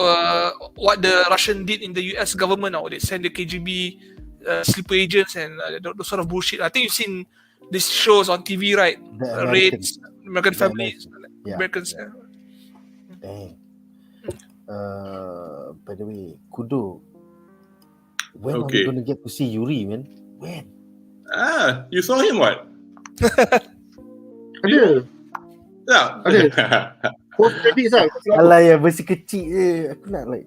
what the Russian did in the US government they send the KGB sleeper agents and those sort of bullshit. I think you've seen these shows on TV, right? Raids, American Families, Americans. Dang. By the way, Kudo, when are we going to get to see Yuri, man? When? You saw him what? Ada. Post credits lah. Alah ya, versi kecil je. Aku nak like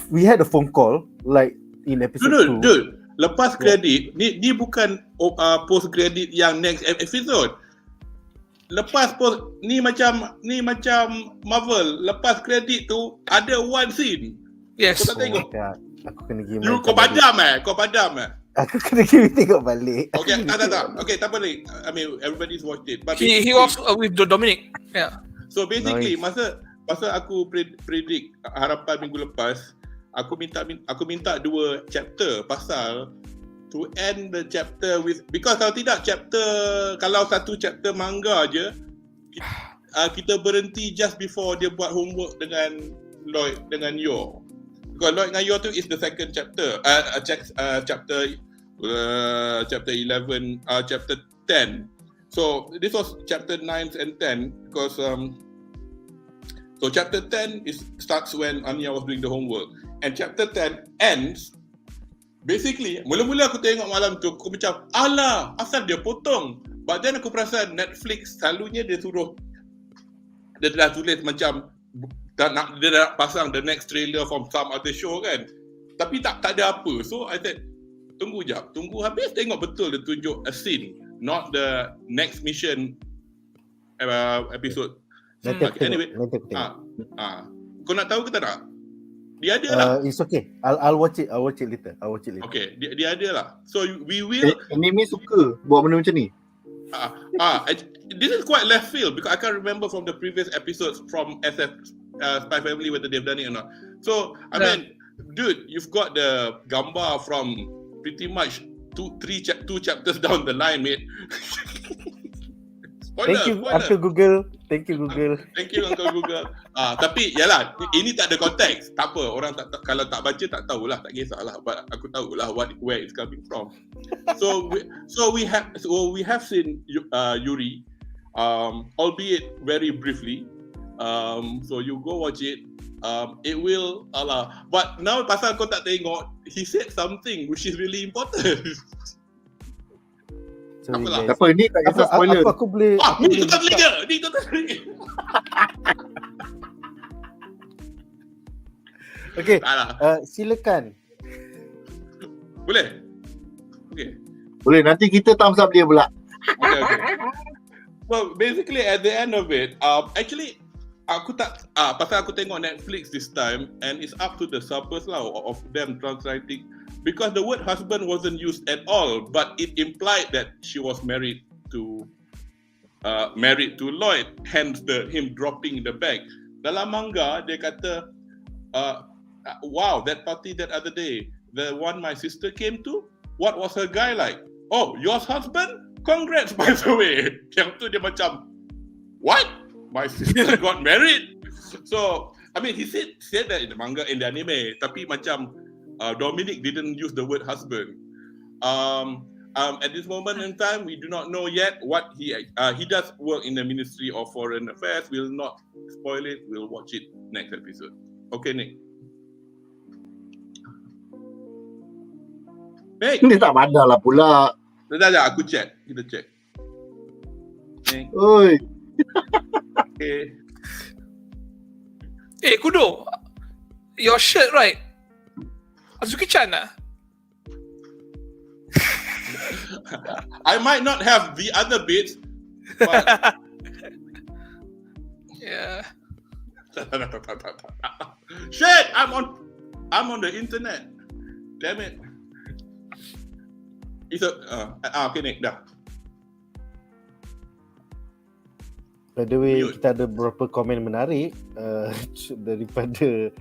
we had a phone call like in episode 2. Dude, lepas kredit ni bukan post credit yang next episode. Lepas post ni macam Marvel, lepas kredit tu ada one scene. Yes. Kau tak tengok? Aku kena pergi. Kau padam. Aku kena pergi tengok balik. Okay, tak. Okay, tak boleh. I mean, everybody's watched it. But he was with Dominic. Yeah. So basically, masa aku predict harapan minggu lepas, aku minta 2 chapter pasal to end the chapter with, because kalau tidak kalau satu chapter manga je, kita berhenti just before dia buat homework dengan Lloyd dengan Yor. Because Lloyd dengan Yor tu is the second chapter, chapter 11, chapter 10. So this was chapter 9 and 10 because so chapter 10 starts when Anya was doing the homework and chapter 10 ends basically. Mula-mula aku tengok malam tu aku macam alah asal dia potong, but then aku perasan Netflix selalunya dia dah tulis macam dia dah pasang the next trailer from some other show kan, tapi tak ada apa. So I said tunggu habis tengok betul dia tunjuk a scene, not the next mission episode. Anyway, kau nak tahu ke tak nak? Dia ada lah. It's okay. I'll watch it later. Okay, dia ada lah. So we will. Anime suka buat benda macam ni. This is quite left field because I can't remember from the previous episodes from SPYxFAMILY whether they've done it or not. So I mean, dude, you've got the gambar from pretty much two chapters down the line, mate. Thank you, Uncle Google. Thank you, Google. Thank you, Uncle Google. Tapi yalah, ini tak ada konteks. Tak apa, orang kalau tak baca tak tahulah, tak kisahlah. But aku tahulah where it's coming from. So we have seen Yuri, albeit very briefly. So you go watch it. It will but now pasal kau tak tengok, he said something which is really important. Sorry, Apalah. guys. Apa ni tak kisah spoiler. Aku boleh Ni tutup telinga. Okay, Tak lah. silakan. Boleh? Okay. Boleh, nanti kita thumbs up dia pula. Okay. Well, basically at the end of it, actually aku tak pasal aku tengok Netflix this time and it's up to the subbers lah of them translating because the word husband wasn't used at all, but it implied that she was married to Lloyd, hence him dropping the bag. Dalam manga dia kata wow, that party that other day, the one my sister came to, what was her guy like? Oh, yours husband? Congrats, by the way. Yang tu dia macam, what? My sister got married? So, I mean, he said that in the manga, in the anime, tapi macam Dominic didn't use the word husband. At this moment in time, we do not know yet what he does work in the Ministry of Foreign Affairs. We'll not spoil it. We'll watch it next episode. Okay, Nick. Nick. Ni tak pandang lah pula. Sekejap, aku check. Kita check. Nick. Oi. Okay. Kudo, your shirt, right? Azuki-chan lah. I might not have the other bits, but Yeah. shit, I'm on the internet. Damn it. It's okay, Nick, dah. By the way, Mute. kita ada beberapa komen menarik daripada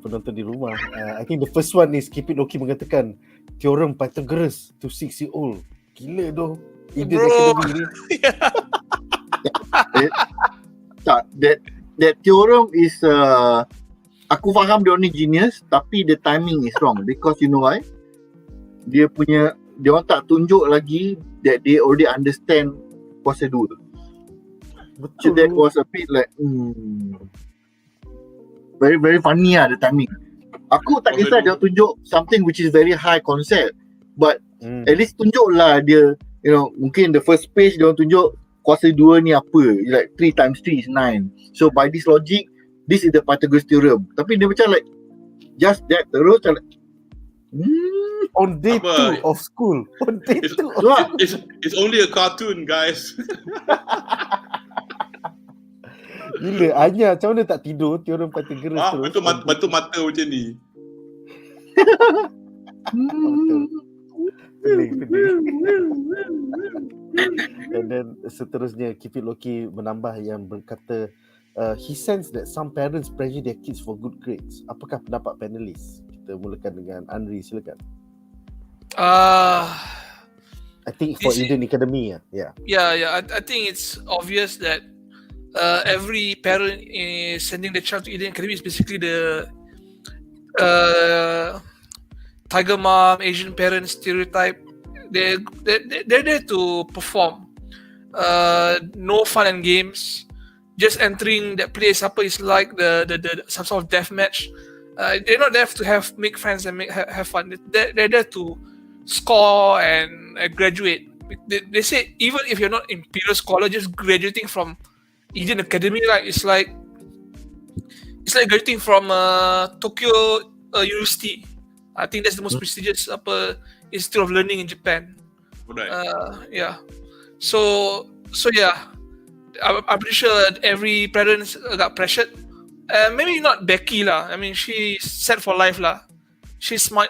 penonton di rumah. I think the first one is Keep It Loki mengatakan teorem Pythagoras to 6-year-old. Gila doh. Ide academy ni. Tak, that theorem is aku faham dia ni genius tapi the timing is wrong because you know why? Dia orang tak tunjuk lagi that they already understand prosedur. So that was a bit like very very funny lah the timing. Aku tak kisah dia tunjuk something which is very high concept, but at least tunjuk lah dia, you know, mungkin the first page dia orang tunjuk kuasa 2 ni apa, like 3 times 3 is 9. So by this logic, this is the Pythagoras theorem. Tapi dia macam like just that terus macam like On day 2 of school. On day 2 of school. It's only a cartoon, guys. Gila, Anya macam mana tak tidur teorem Pythagoras terus. Betul mata macam ni. Pening. And then seterusnya Keep It Loki menambah yang berkata he sensed that some parents pressure their kids for good grades. Apakah pendapat panelis? Kita mulakan dengan Andri, silakan. I think for Indian Academy, yeah. I think it's obvious that every parent is sending the child to Indian Academy is basically the tiger mom, Asian parent stereotype. They're there to perform. No fun and games. Just entering that place, apa is like the some sort of death match. They're not there to make friends and have fun. They're there to score and graduate. They say even if you're not imperial scholar, just graduating from Indian Academy, like it's like graduating from Tokyo University. I think that's the most prestigious institute of learning in Japan. Right. Yeah. So yeah, I'm pretty sure every parent got pressured. Maybe not Becky lah. I mean, she's set for life lah. She's smart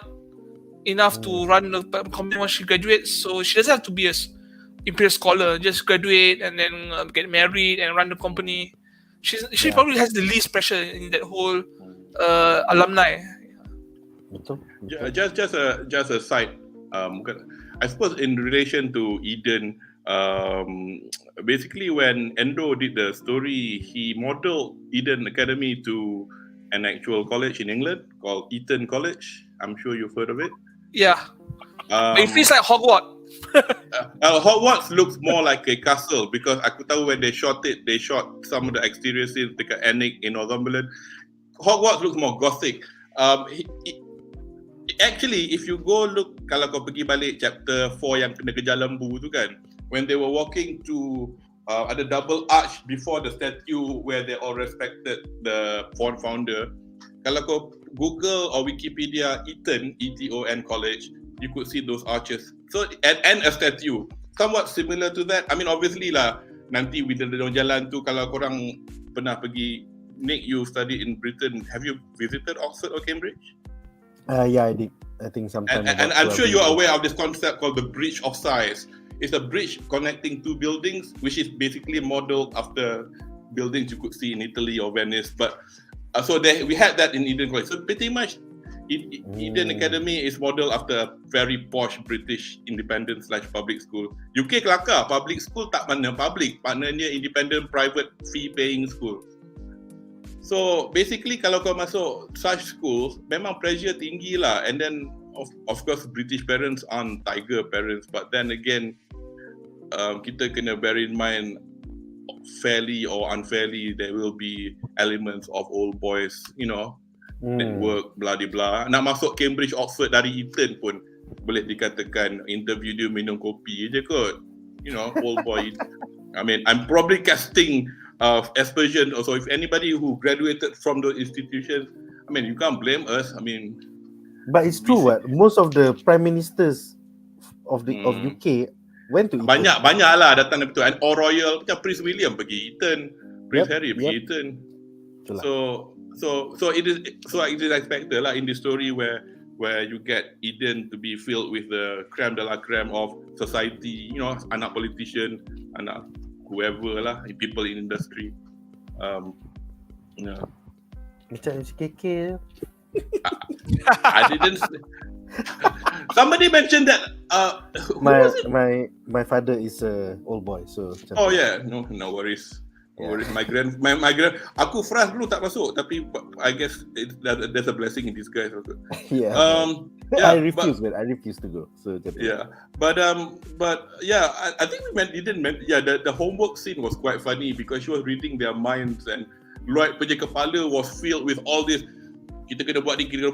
enough to run the company once she graduates, so she doesn't have to be Imperial Scholar, just graduate and then get married and run the company. She probably has the least pressure in that whole alumni. Betul. Just a side. I suppose in relation to Eden, basically when Endo did the story, he modeled Eden Academy to an actual college in England called Eton College. I'm sure you've heard of it. Yeah. But it feels like Hogwarts. Hogwarts looks more like a castle because aku tahu when they shot some of the exterior scenes dekat Anik in Northumberland. Hogwarts looks more gothic. Actually, if you go look, kalau kau pergi balik chapter 4 yang kena kejar lembu tu kan, when they were walking to ada double arch before the statue where they all respected the founder. Kalau kau Google or Wikipedia Eton, E-T-O-N College, you could see those arches. So and a statue, somewhat similar to that. I mean, obviously lah. Nanti bila jalan tu, kalau korang pernah pergi, Nick, you studied in Britain. Have you visited Oxford or Cambridge? Yeah, I did. I think sometime. And I'm sure you are aware of this concept called the Bridge of Sighs. It's a bridge connecting two buildings, which is basically modeled after buildings you could see in Italy or Venice. But so we had that in Eden College. So pretty much, Eden Academy is modeled after a very posh British independent / public school. UK kelakar, public school tak mana public, maknanya independent private fee paying school. So basically kalau kau masuk such schools, memang pressure tinggi lah. And then of course British parents aren't tiger parents, but then again kita kena bear in mind, fairly or unfairly, there will be elements of old boys, network, blah blah. Nak masuk Cambridge, Oxford dari Eton pun boleh dikatakan interview dia minum kopi je kot. Old boy. I mean, I'm probably casting aspersion also. If anybody who graduated from those institutions, I mean, you can't blame us. I mean, but it's true. Most of the prime ministers of UK went to Eton. Banyak lah datang betul. And all royal, macam Prince William pergi Eton, Prince Harry pergi Eton. So it is expected lah in the story where you get Eden to be filled with the creme de la creme of society. Anak politician, anak whoever lah, people in industry. Macam SKK. I didn't. Somebody mentioned that. My father is a old boy, so. Oh yeah, no worries. My grand. Aku France dulu tak masuk, tapi I guess there's a blessing in disguise also. Yeah. I refuse to go. So yeah, but yeah, I think the homework scene was quite funny because she was reading their minds and Lloyd punya kepala was filled with all this. Kita kena buat ni, kita kena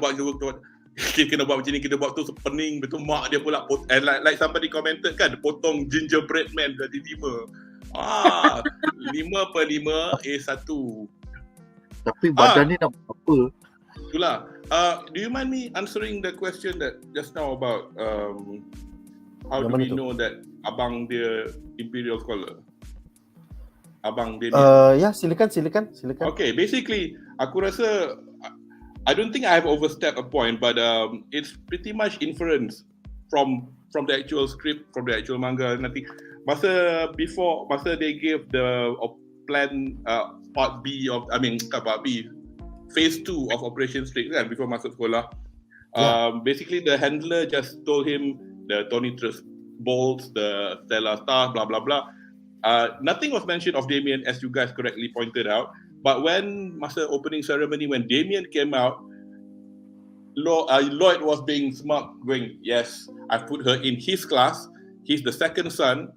buat macam ni, kita buat tu sepening betul. Mak dia pula and like somebody commented kan, potong gingerbread man jadi 5. 5/5 A1. Tapi badan ni nak apa? Itulah. Do you mind me answering the question that just now about how do we know that abang dia Imperial Scholar? Abang dia ya, silakan. Okay, basically aku rasa I don't think I have overstepped a point, but it's pretty much inference from the actual script, from the actual manga. Nanti masa they gave the plan part B phase 2 of Operation Street kan, before masuk sekolah. Basically the handler just told him the Tonitrus bolts, the Stellar Star, blah blah blah. Nothing was mentioned of Damian, as you guys correctly pointed out. But when masa opening ceremony, when Damian came out, Lloyd was being smart, going, yes, I put her in his class. He's the second son.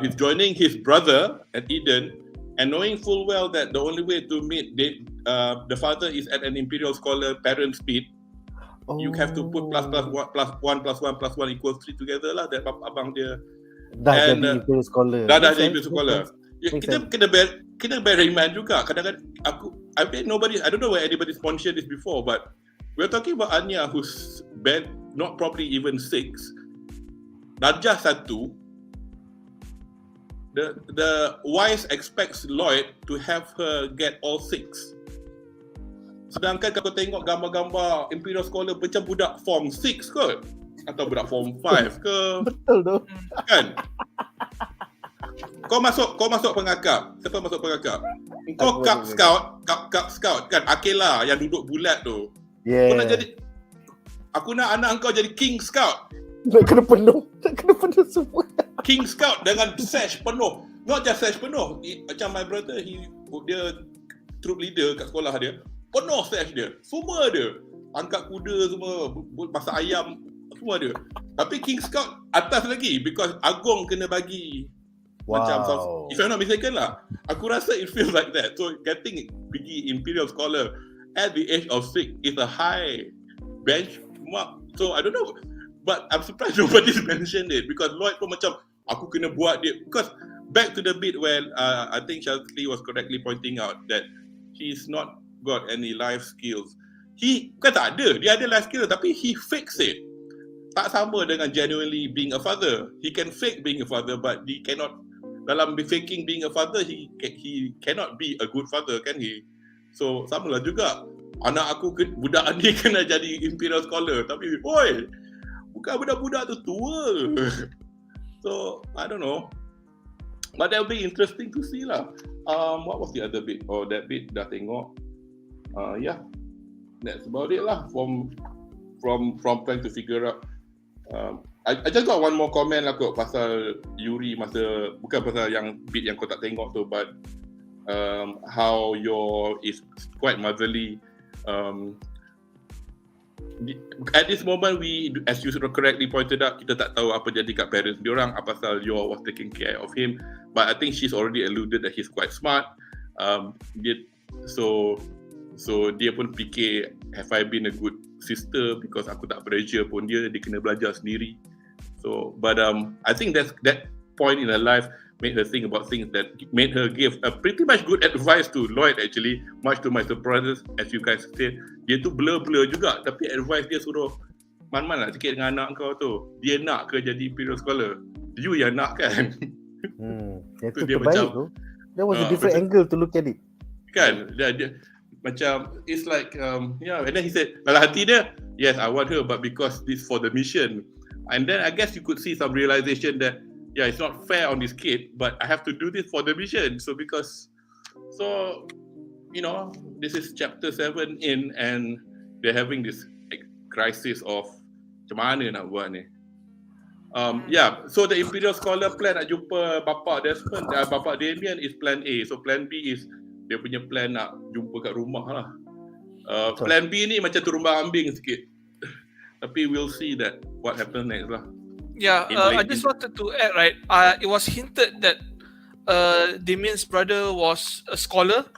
He's joining his brother at Eden, and knowing full well that the only way to meet the father is at an Imperial Scholar parent speed. You have to put plus 1 equals 3 together lah. That abang dia dah jadi Imperial Scholar. Dah jadi Imperial Scholar. Kita kena bear in mind juga. Kadang-kadang I don't know where anybody's mentioned this before, but we're talking about ANYA who's not probably even 6. Darjah 1. The wise expects Lloyd to have her get all 6. Sedangkan kalau tengok gambar-gambar Imperial Scholar macam budak form 6 kot, atau budak form 5 ke. Betul tu. Kan? kau masuk pengakap. Siapa masuk pengakap? Kau cup scout kan, Akela yang duduk bulat tu. Yeah. Aku nak anak kau jadi king scout. Nak kena penuh semua. King scout dengan sash penuh. Not just sash penuh. Macam my brother, dia troop leader kat sekolah dia. Penuh sash dia. Semua dia. Angkat kuda semua, masak ayam, semua dia. Tapi king scout atas lagi because Agong kena bagi. Macam, if I'm not mistaken lah. Aku rasa it feels like that. So getting pergi Imperial Scholar at the age of 6 is a high benchmark. So I don't know. But I'm surprised nobody's mentioned it because Lloyd pun macam aku kena buat dia. Because back to the bit where I think Shazli was correctly pointing out that he's not got any life skills. He kan tak ada. Dia ada life skills tapi he fakes it. Tak sama dengan genuinely being a father. He can fake being a father but he cannot. Dalam faking being a father, he cannot be a good father, can he? So, samalah juga. Anak aku, budak ni kena jadi Imperial Scholar. Tapi, oi, bukan budak-budak tu tua. So, I don't know. But that will be interesting to see lah. What was the other bit? Oh, that bit dah tengok. Yeah, that's about it lah. From trying to figure out. I just got one more comment lah kot pasal Yuri masa, bukan pasal yang bit yang kau tak tengok tu, but how your is quite motherly. At this moment, we, as you correctly pointed out, kita tak tahu apa jadi kat parents diorang, apa pasal Yor was taking care of him. But I think she's already alluded that he's quite smart. So dia pun fikir, have I been a good sister because aku tak pressure pun dia kena belajar sendiri. So, but I think that point in her life made her think about things that made her give a pretty much good advice to Lloyd actually, much to my surprise, as you guys said. Dia tu blur juga, tapi advice dia suruh man lah sikit dengan anak kau tu. Dia nak ke jadi Imperial Scholar? You yang nak kan? Itu dia terbaik tu. There was a different angle to look at it. Kan? Dia macam, it's like, yeah, and then he said, dalam hati dia, yes, I want her, but because this for the mission. And then I guess you could see some realization that, yeah, it's not fair on this kid, but I have to do this for the mission. So you know, this is chapter 7 in, and they're having this crisis of macam mana nak buat ni. Yeah, so the Imperial Scholar plan nak jumpa Bapa Desmond, Bapa Damian is plan A. So plan B is dia punya plan nak jumpa kat rumah lah. Plan B ni macam terumbang ambing sikit. Tapi we'll see that what happens next lah. Yeah, I just wanted to add, right, it was hinted that Damian's brother was a scholar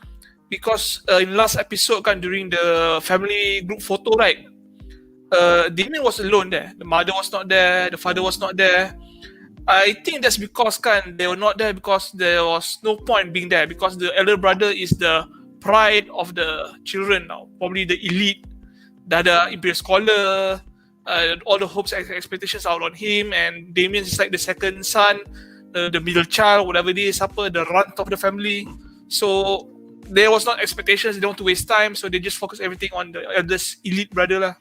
because in last episode kan, during the family group photo, right, Damian was alone there. The mother was not there, the father was not there. I think that's because kan, they were not there because there was no point being there because the elder brother is the pride of the children now, probably the elite. Dah ada Imperial Scholar, all the hopes and expectations are on him, and Damian is like the second son, the middle child, whatever it is, the runt of the family. So there was not expectations, they don't want to waste time, so they just focus everything on the eldest elite brother lah.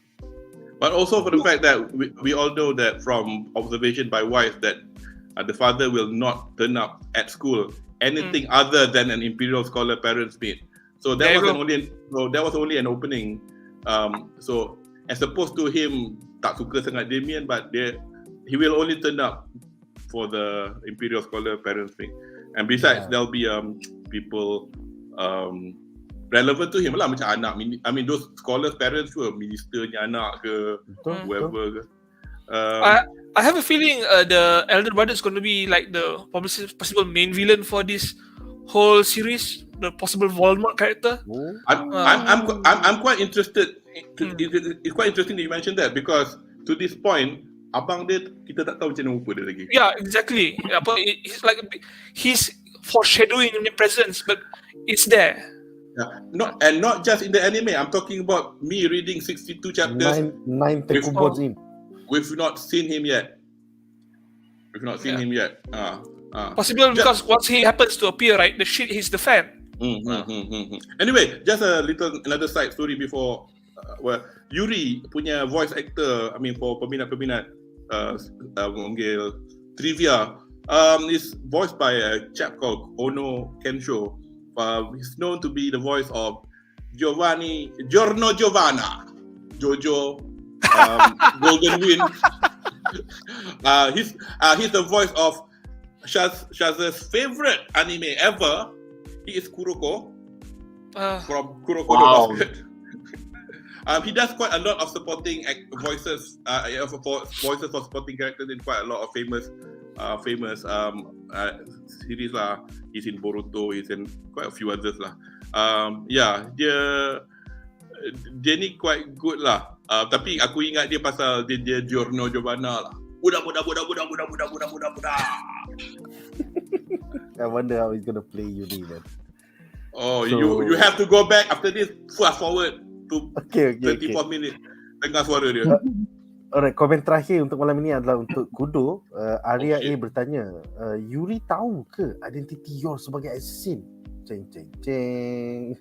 But also for the fact that we all know that from observation by wife that the father will not turn up at school anything other than an Imperial Scholar parents meet. So that was only an opening. So as opposed to him tak suka sangat Damian, but he will only turn up for the Imperial Scholar parents meet. And besides, there'll be people relevant to him lah, macam anak. I mean those scholars parents were ministernya anak ke, whoever ke. I have a feeling the elder brother is going to be like the possible main villain for this whole series, the possible Voldemort character. I'm quite interested. It's quite interesting that you mentioned that because to this point, abang dia kita tak tahu macam mana rupa dia lagi. Yeah, exactly. He's like he's foreshadowing in the presence, but it's there. Yeah. Not just in the anime. I'm talking about me reading 62 chapters. Nine Tekubos in. We've not seen him yet. Possible because once he happens to appear, right, the shit hits the fan. Anyway, just another side story before where Yuri punya voice actor, I mean for peminat-peminat trivia, is voiced by a chap called Ono Kensho. He's known to be the voice of Giorno Giovanna, Jojo, Golden Wind. He's the voice of Shaz's favorite anime ever. He is Kuroko from Kuroko no Basket. He does quite a lot of supporting voices for supporting characters in quite a lot of famous series lah. He's in Boruto, he's in quite a few others lah. Dia ni quite good lah. Tapi aku ingat dia pasal dia Giorno Giovanna lah. Budak. I wonder how he's gonna play Yuri then. Oh, so, you have to go back after this. Fast forward to 24 minutes. Dengar suara dia. Alright, komen terakhir untuk malam ini adalah untuk Kudo. Arya A bertanya, Yuri tahu ke identiti Yor sebagai assassin? Ceng.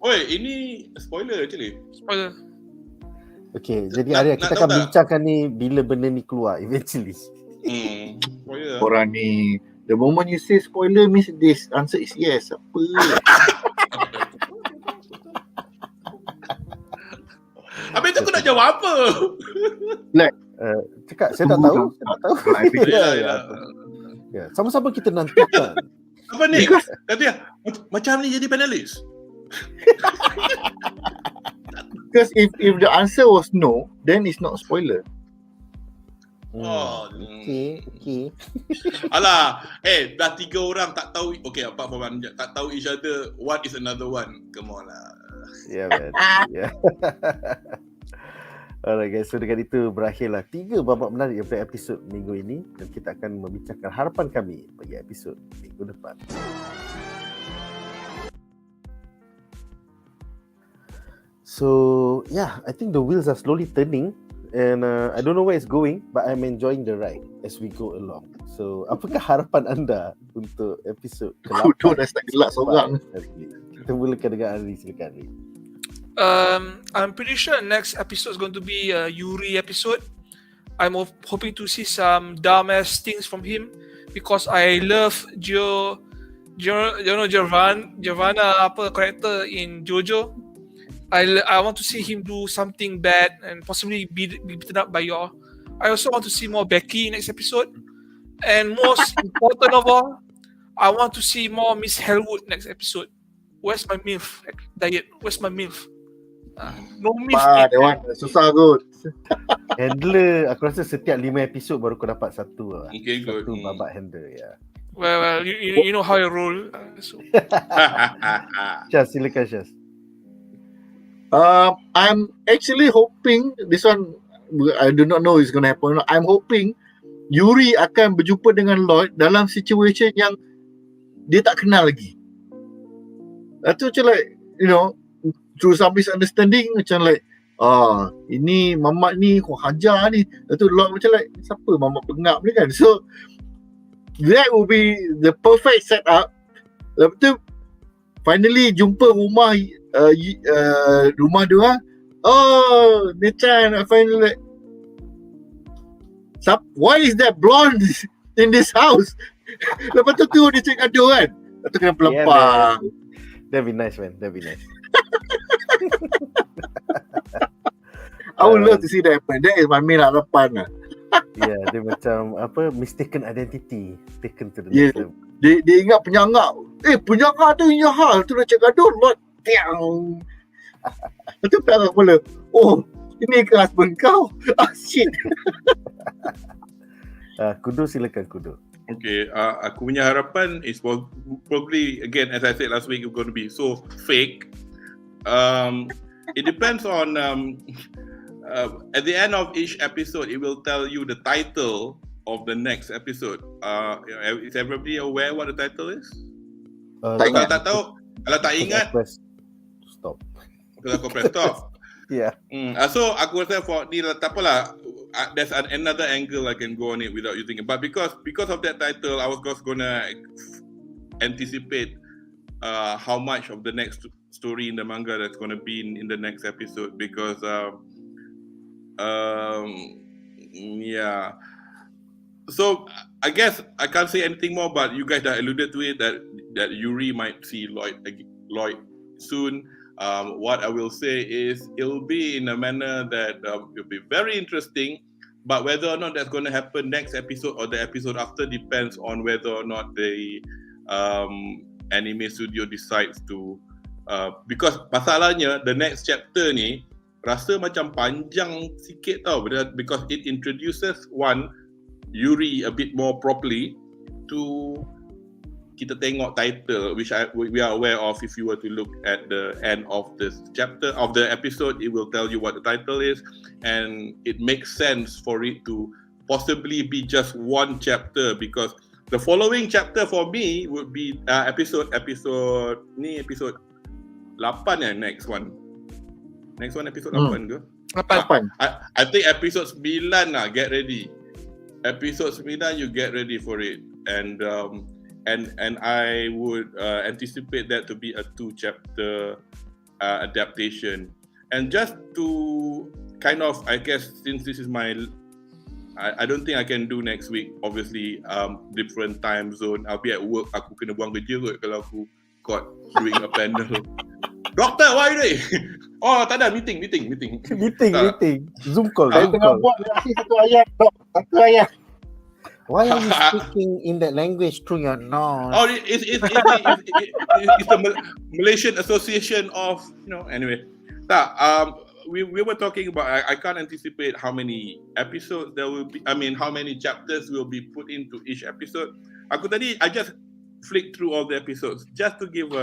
Oi, ini spoiler actually. Spoiler. Okay, jadi Arya, kita akan bincangkan ni bila benda ni keluar eventually. Spoiler. Korang ni, the moment you say spoiler means this answer is yes. Apa? Habis tu aku nak jawab apa? Cakap, saya tak tahu. Ya, sama-sama kita nantikan. Apa ni? Katanya, macam ni jadi panelis. Because if the answer was no, then it's not spoiler. Okay. Alah, dah 3 orang tak tahu. Okay, apart from Anja, tak tahu each other. What is another one? Come on lah. Yeah, man. Yeah. Alright guys, so dengan itu berakhirlah 3 babak menarik daripada episod minggu ini, dan kita akan membincangkan harapan kami bagi episod minggu depan. So yeah, I think the wheels are slowly turning, and I don't know where it's going, but I'm enjoying the ride as we go along. So apakah harapan anda untuk episod ke-8? Kudo dah start gelak seorang. Kita mulakan dengan Ari, silakan Ari. I'm pretty sure next episode is going to be a Yuri episode. I'm hoping to see some dumbass things from him because I love Giovanna character in JoJo. I want to see him do something bad and possibly be beaten up by y'all. I also want to see more Becky next episode, and most important of all, I want to see more Miss Hellwood next episode. Where's my MILF diet? Where's my MILF? No MILF. That one susah kot. Handler, aku rasa setiap 5 episod baru kau dapat satu. Okay, satu babak handler, ya. Well, you know how I roll. So. Syaz, silakan Syaz. I'm actually hoping this one, I do not know it's going to happen. I'm hoping Yuri akan berjumpa dengan Lloyd dalam situation yang dia tak kenal lagi. Itu macam like, you know, through some misunderstanding, macam like, ini mamat ni kau hajar ni. Itu Lloyd macam like, siapa mamat pengap ni kan. So that will be the perfect setup. Lepas tu finally jumpa rumah dia orang. Oh, Nechan, I finally like, why is that blonde in this house? Lepas tu dia cakap gaduh kan. Lepas tu kena pelempar. That'd be nice, man. That'd be nice. I would love to see that happen. That is my main harapan lah. Yeah, dia macam mistaken identity taken to the next level. Dia ingat penyangak. Penyangak tu ingat hal. Tu dia cakap gaduh. Lot. Tiang. Lepas tu pegang kepala. Oh, ini ke husband kau? Shit. Kudo, silakan Kudo. Okay, aku punya harapan is probably, again, as I said last week, it's going to be so fake. It depends on, at the end of each episode, it will tell you the title of the next episode. Is everybody aware what the title is? Kalau tak tahu, kalau tak ingat, stop. Kalau kau press stop. Yeah. So aku rasa for ni tak apalah. There's another angle I can go on it without using it. But because of that title, I was just gonna anticipate how much of the next story in the manga that's gonna be in the next episode. Because yeah. So I guess I can't say anything more, but you guys have alluded to it that Yuri might see Lloyd soon. What I will say is it'll be in a manner that it'll be very interesting, but whether or not that's going to happen next episode or the episode after depends on whether or not the anime studio decides to because masalahnya the next chapter ni rasa macam panjang sikit tau, because it introduces Yuri a bit more properly to kita tengok title, which we are aware of. If you were to look at the end of this chapter of the episode, it will tell you what the title is, and it makes sense for it to possibly be just one chapter, because the following chapter for me would be episode 8 next one episode 8 ke? 8. I think episode 9 lah, get ready. Episode 9 you get ready for it, and I would anticipate that to be a 2-chapter adaptation. And just to kind of, I guess, since this is I don't think I can do next week, obviously, different time zone. I'll be at work, aku kena buang kerja kot kalau aku caught doing a panel. Doktor, why are you doing? Oh, tak ada, meeting. Zoom call. Saya tengah buat reaksi satu ayat, Dok. Satu ayat. Why are you speaking in that language through your nose? Oh, it's the Malaysian Association of, anyway. We were talking about, I can't anticipate how many episodes there will be, how many chapters will be put into each episode. I just flicked through all the episodes just to give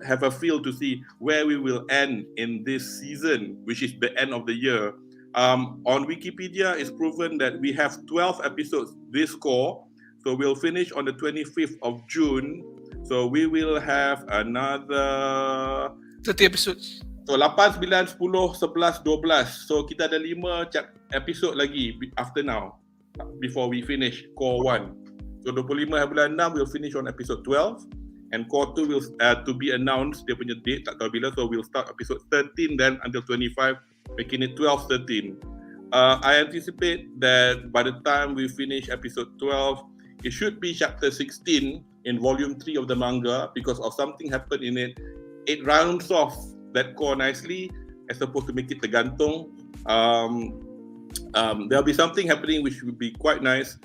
have a feel to see where we will end in this season, which is the end of the year. On Wikipedia, it's proven that we have 12 episodes this core, so we'll finish on the 25th of June. So we will have another 30 episodes. So 8, 9, 10, 11, 12. So kita ada 5 episode lagi after now, before we finish core 1. So 25 bulan 6 we'll finish on episode 12, and core 2 will to be announced, dia punya date tak tahu bila, so we'll start episode 13 then until 25, making it 12, 13. I anticipate that by the time we finish episode 12, it should be chapter 16 in volume 3 of the manga, because of something happened in it. It rounds off that core nicely, as opposed to make it tergantung. There'll be something happening which will be quite nice.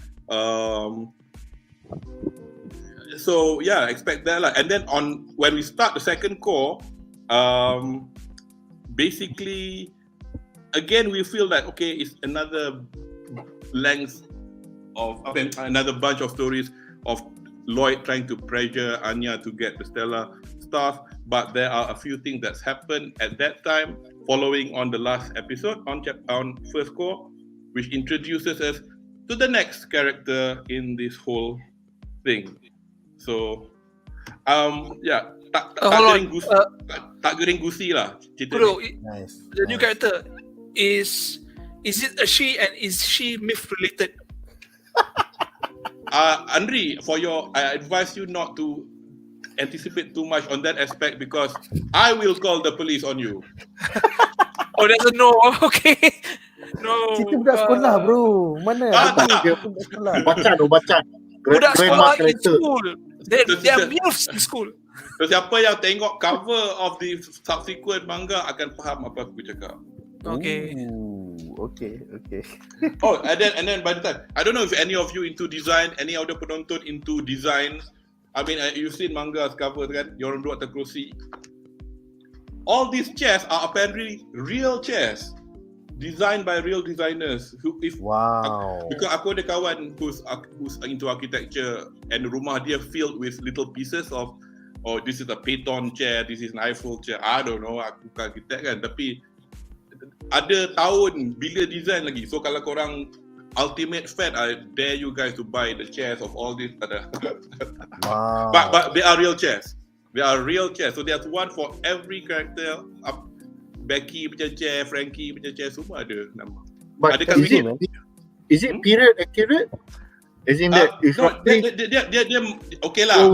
So yeah, expect that lah. And then when we start the second core, basically, again we feel that okay, it's another length of another bunch of stories of Lloyd trying to pressure Anya to get the stellar stuff, but there are a few things that's happened at that time following on the last episode on first core, which introduces us to the next character in this whole thing. So yeah, tak gering gusi lah cerita Kudo, ni. Nice. The new character is it a she, and is she myth related? Andri, I advise you not to anticipate too much on that aspect, because I will call the police on you. Oh, there's a no. Okay. No. Cerita budak sekolah, bro. Mana? Budak sekolah. Budak sekolah in character. school. They are MILFs in school. So siapa yang tengok cover of the subsequent manga akan faham apa aku cakap. Okay. Ooh, okay. Oh, and then by the time, I don't know if any of you into design, any other penonton into design. I mean, you've seen manga's cover kan, diorang duduk atas kerusi. All these chairs are apparently real chairs, designed by real designers. Wow. Because aku ada kawan who's into architecture, and rumah dia filled with little pieces of, oh, this is a Peyton chair, this is an Eiffel chair. I don't know, aku bukan architect kan, tapi ada tahun bila design lagi. So kalau korang ultimate fan, I dare you guys to buy the chairs of all these. Wow. But they are real chairs. They are real chairs. So there's one for every character. Becky punya chair, Frankie punya chair, semua ada nama. But ada kat is it period accurate? As in that it's dia okay lah.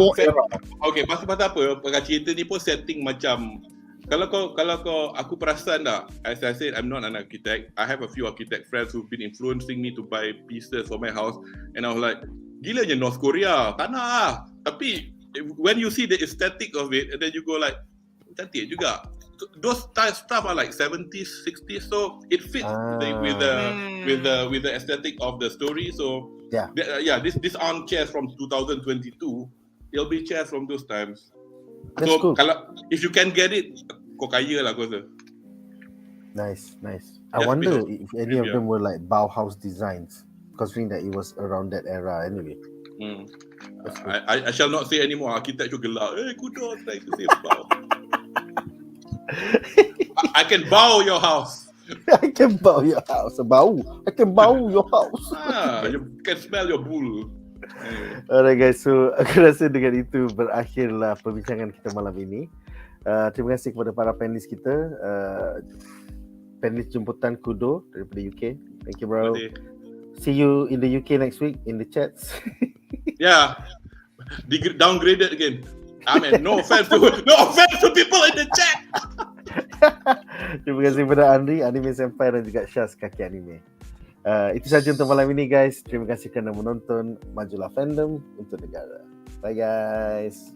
Okay, pasal apa? Cerita ni pun setting macam aku perasan tak, as I said, I'm not an architect. I have a few architect friends who've been influencing me to buy pieces for my house, and I was like, gilanya North Korea, tanah lah. Tapi when you see the aesthetic of it, and then you go like, cantik juga. Those stuff are like 70s, 60s, so it fits with the aesthetic of the story. So this aren't chairs from 2022. It'll be chairs from those times. That's so cool. If you can get it, kau kaya lah kau rasa. Nice. I wonder if any of them were like Bauhaus designs, considering that it was around that era anyway. Cool. I shall not say anymore. Architecture gelap. Kudo trying to say bow. I can bow your house. I can bow your house. I can bow your house. You can smell your bull. Alright guys, so aku rasa dengan itu berakhirlah perbincangan kita malam ini. Terima kasih kepada para panelis kita. Panelis jemputan Kudo daripada UK. Thank you bro. See you in the UK next week in the chats. Yeah, downgraded again. I mean, no offense to people in the chat. Terima kasih kepada Andri, Anime Senpai dan juga Syaz Kaki Anime. Itu saja untuk malam ini guys. Terima kasih kerana menonton. Majulah fandom untuk negara. Bye guys.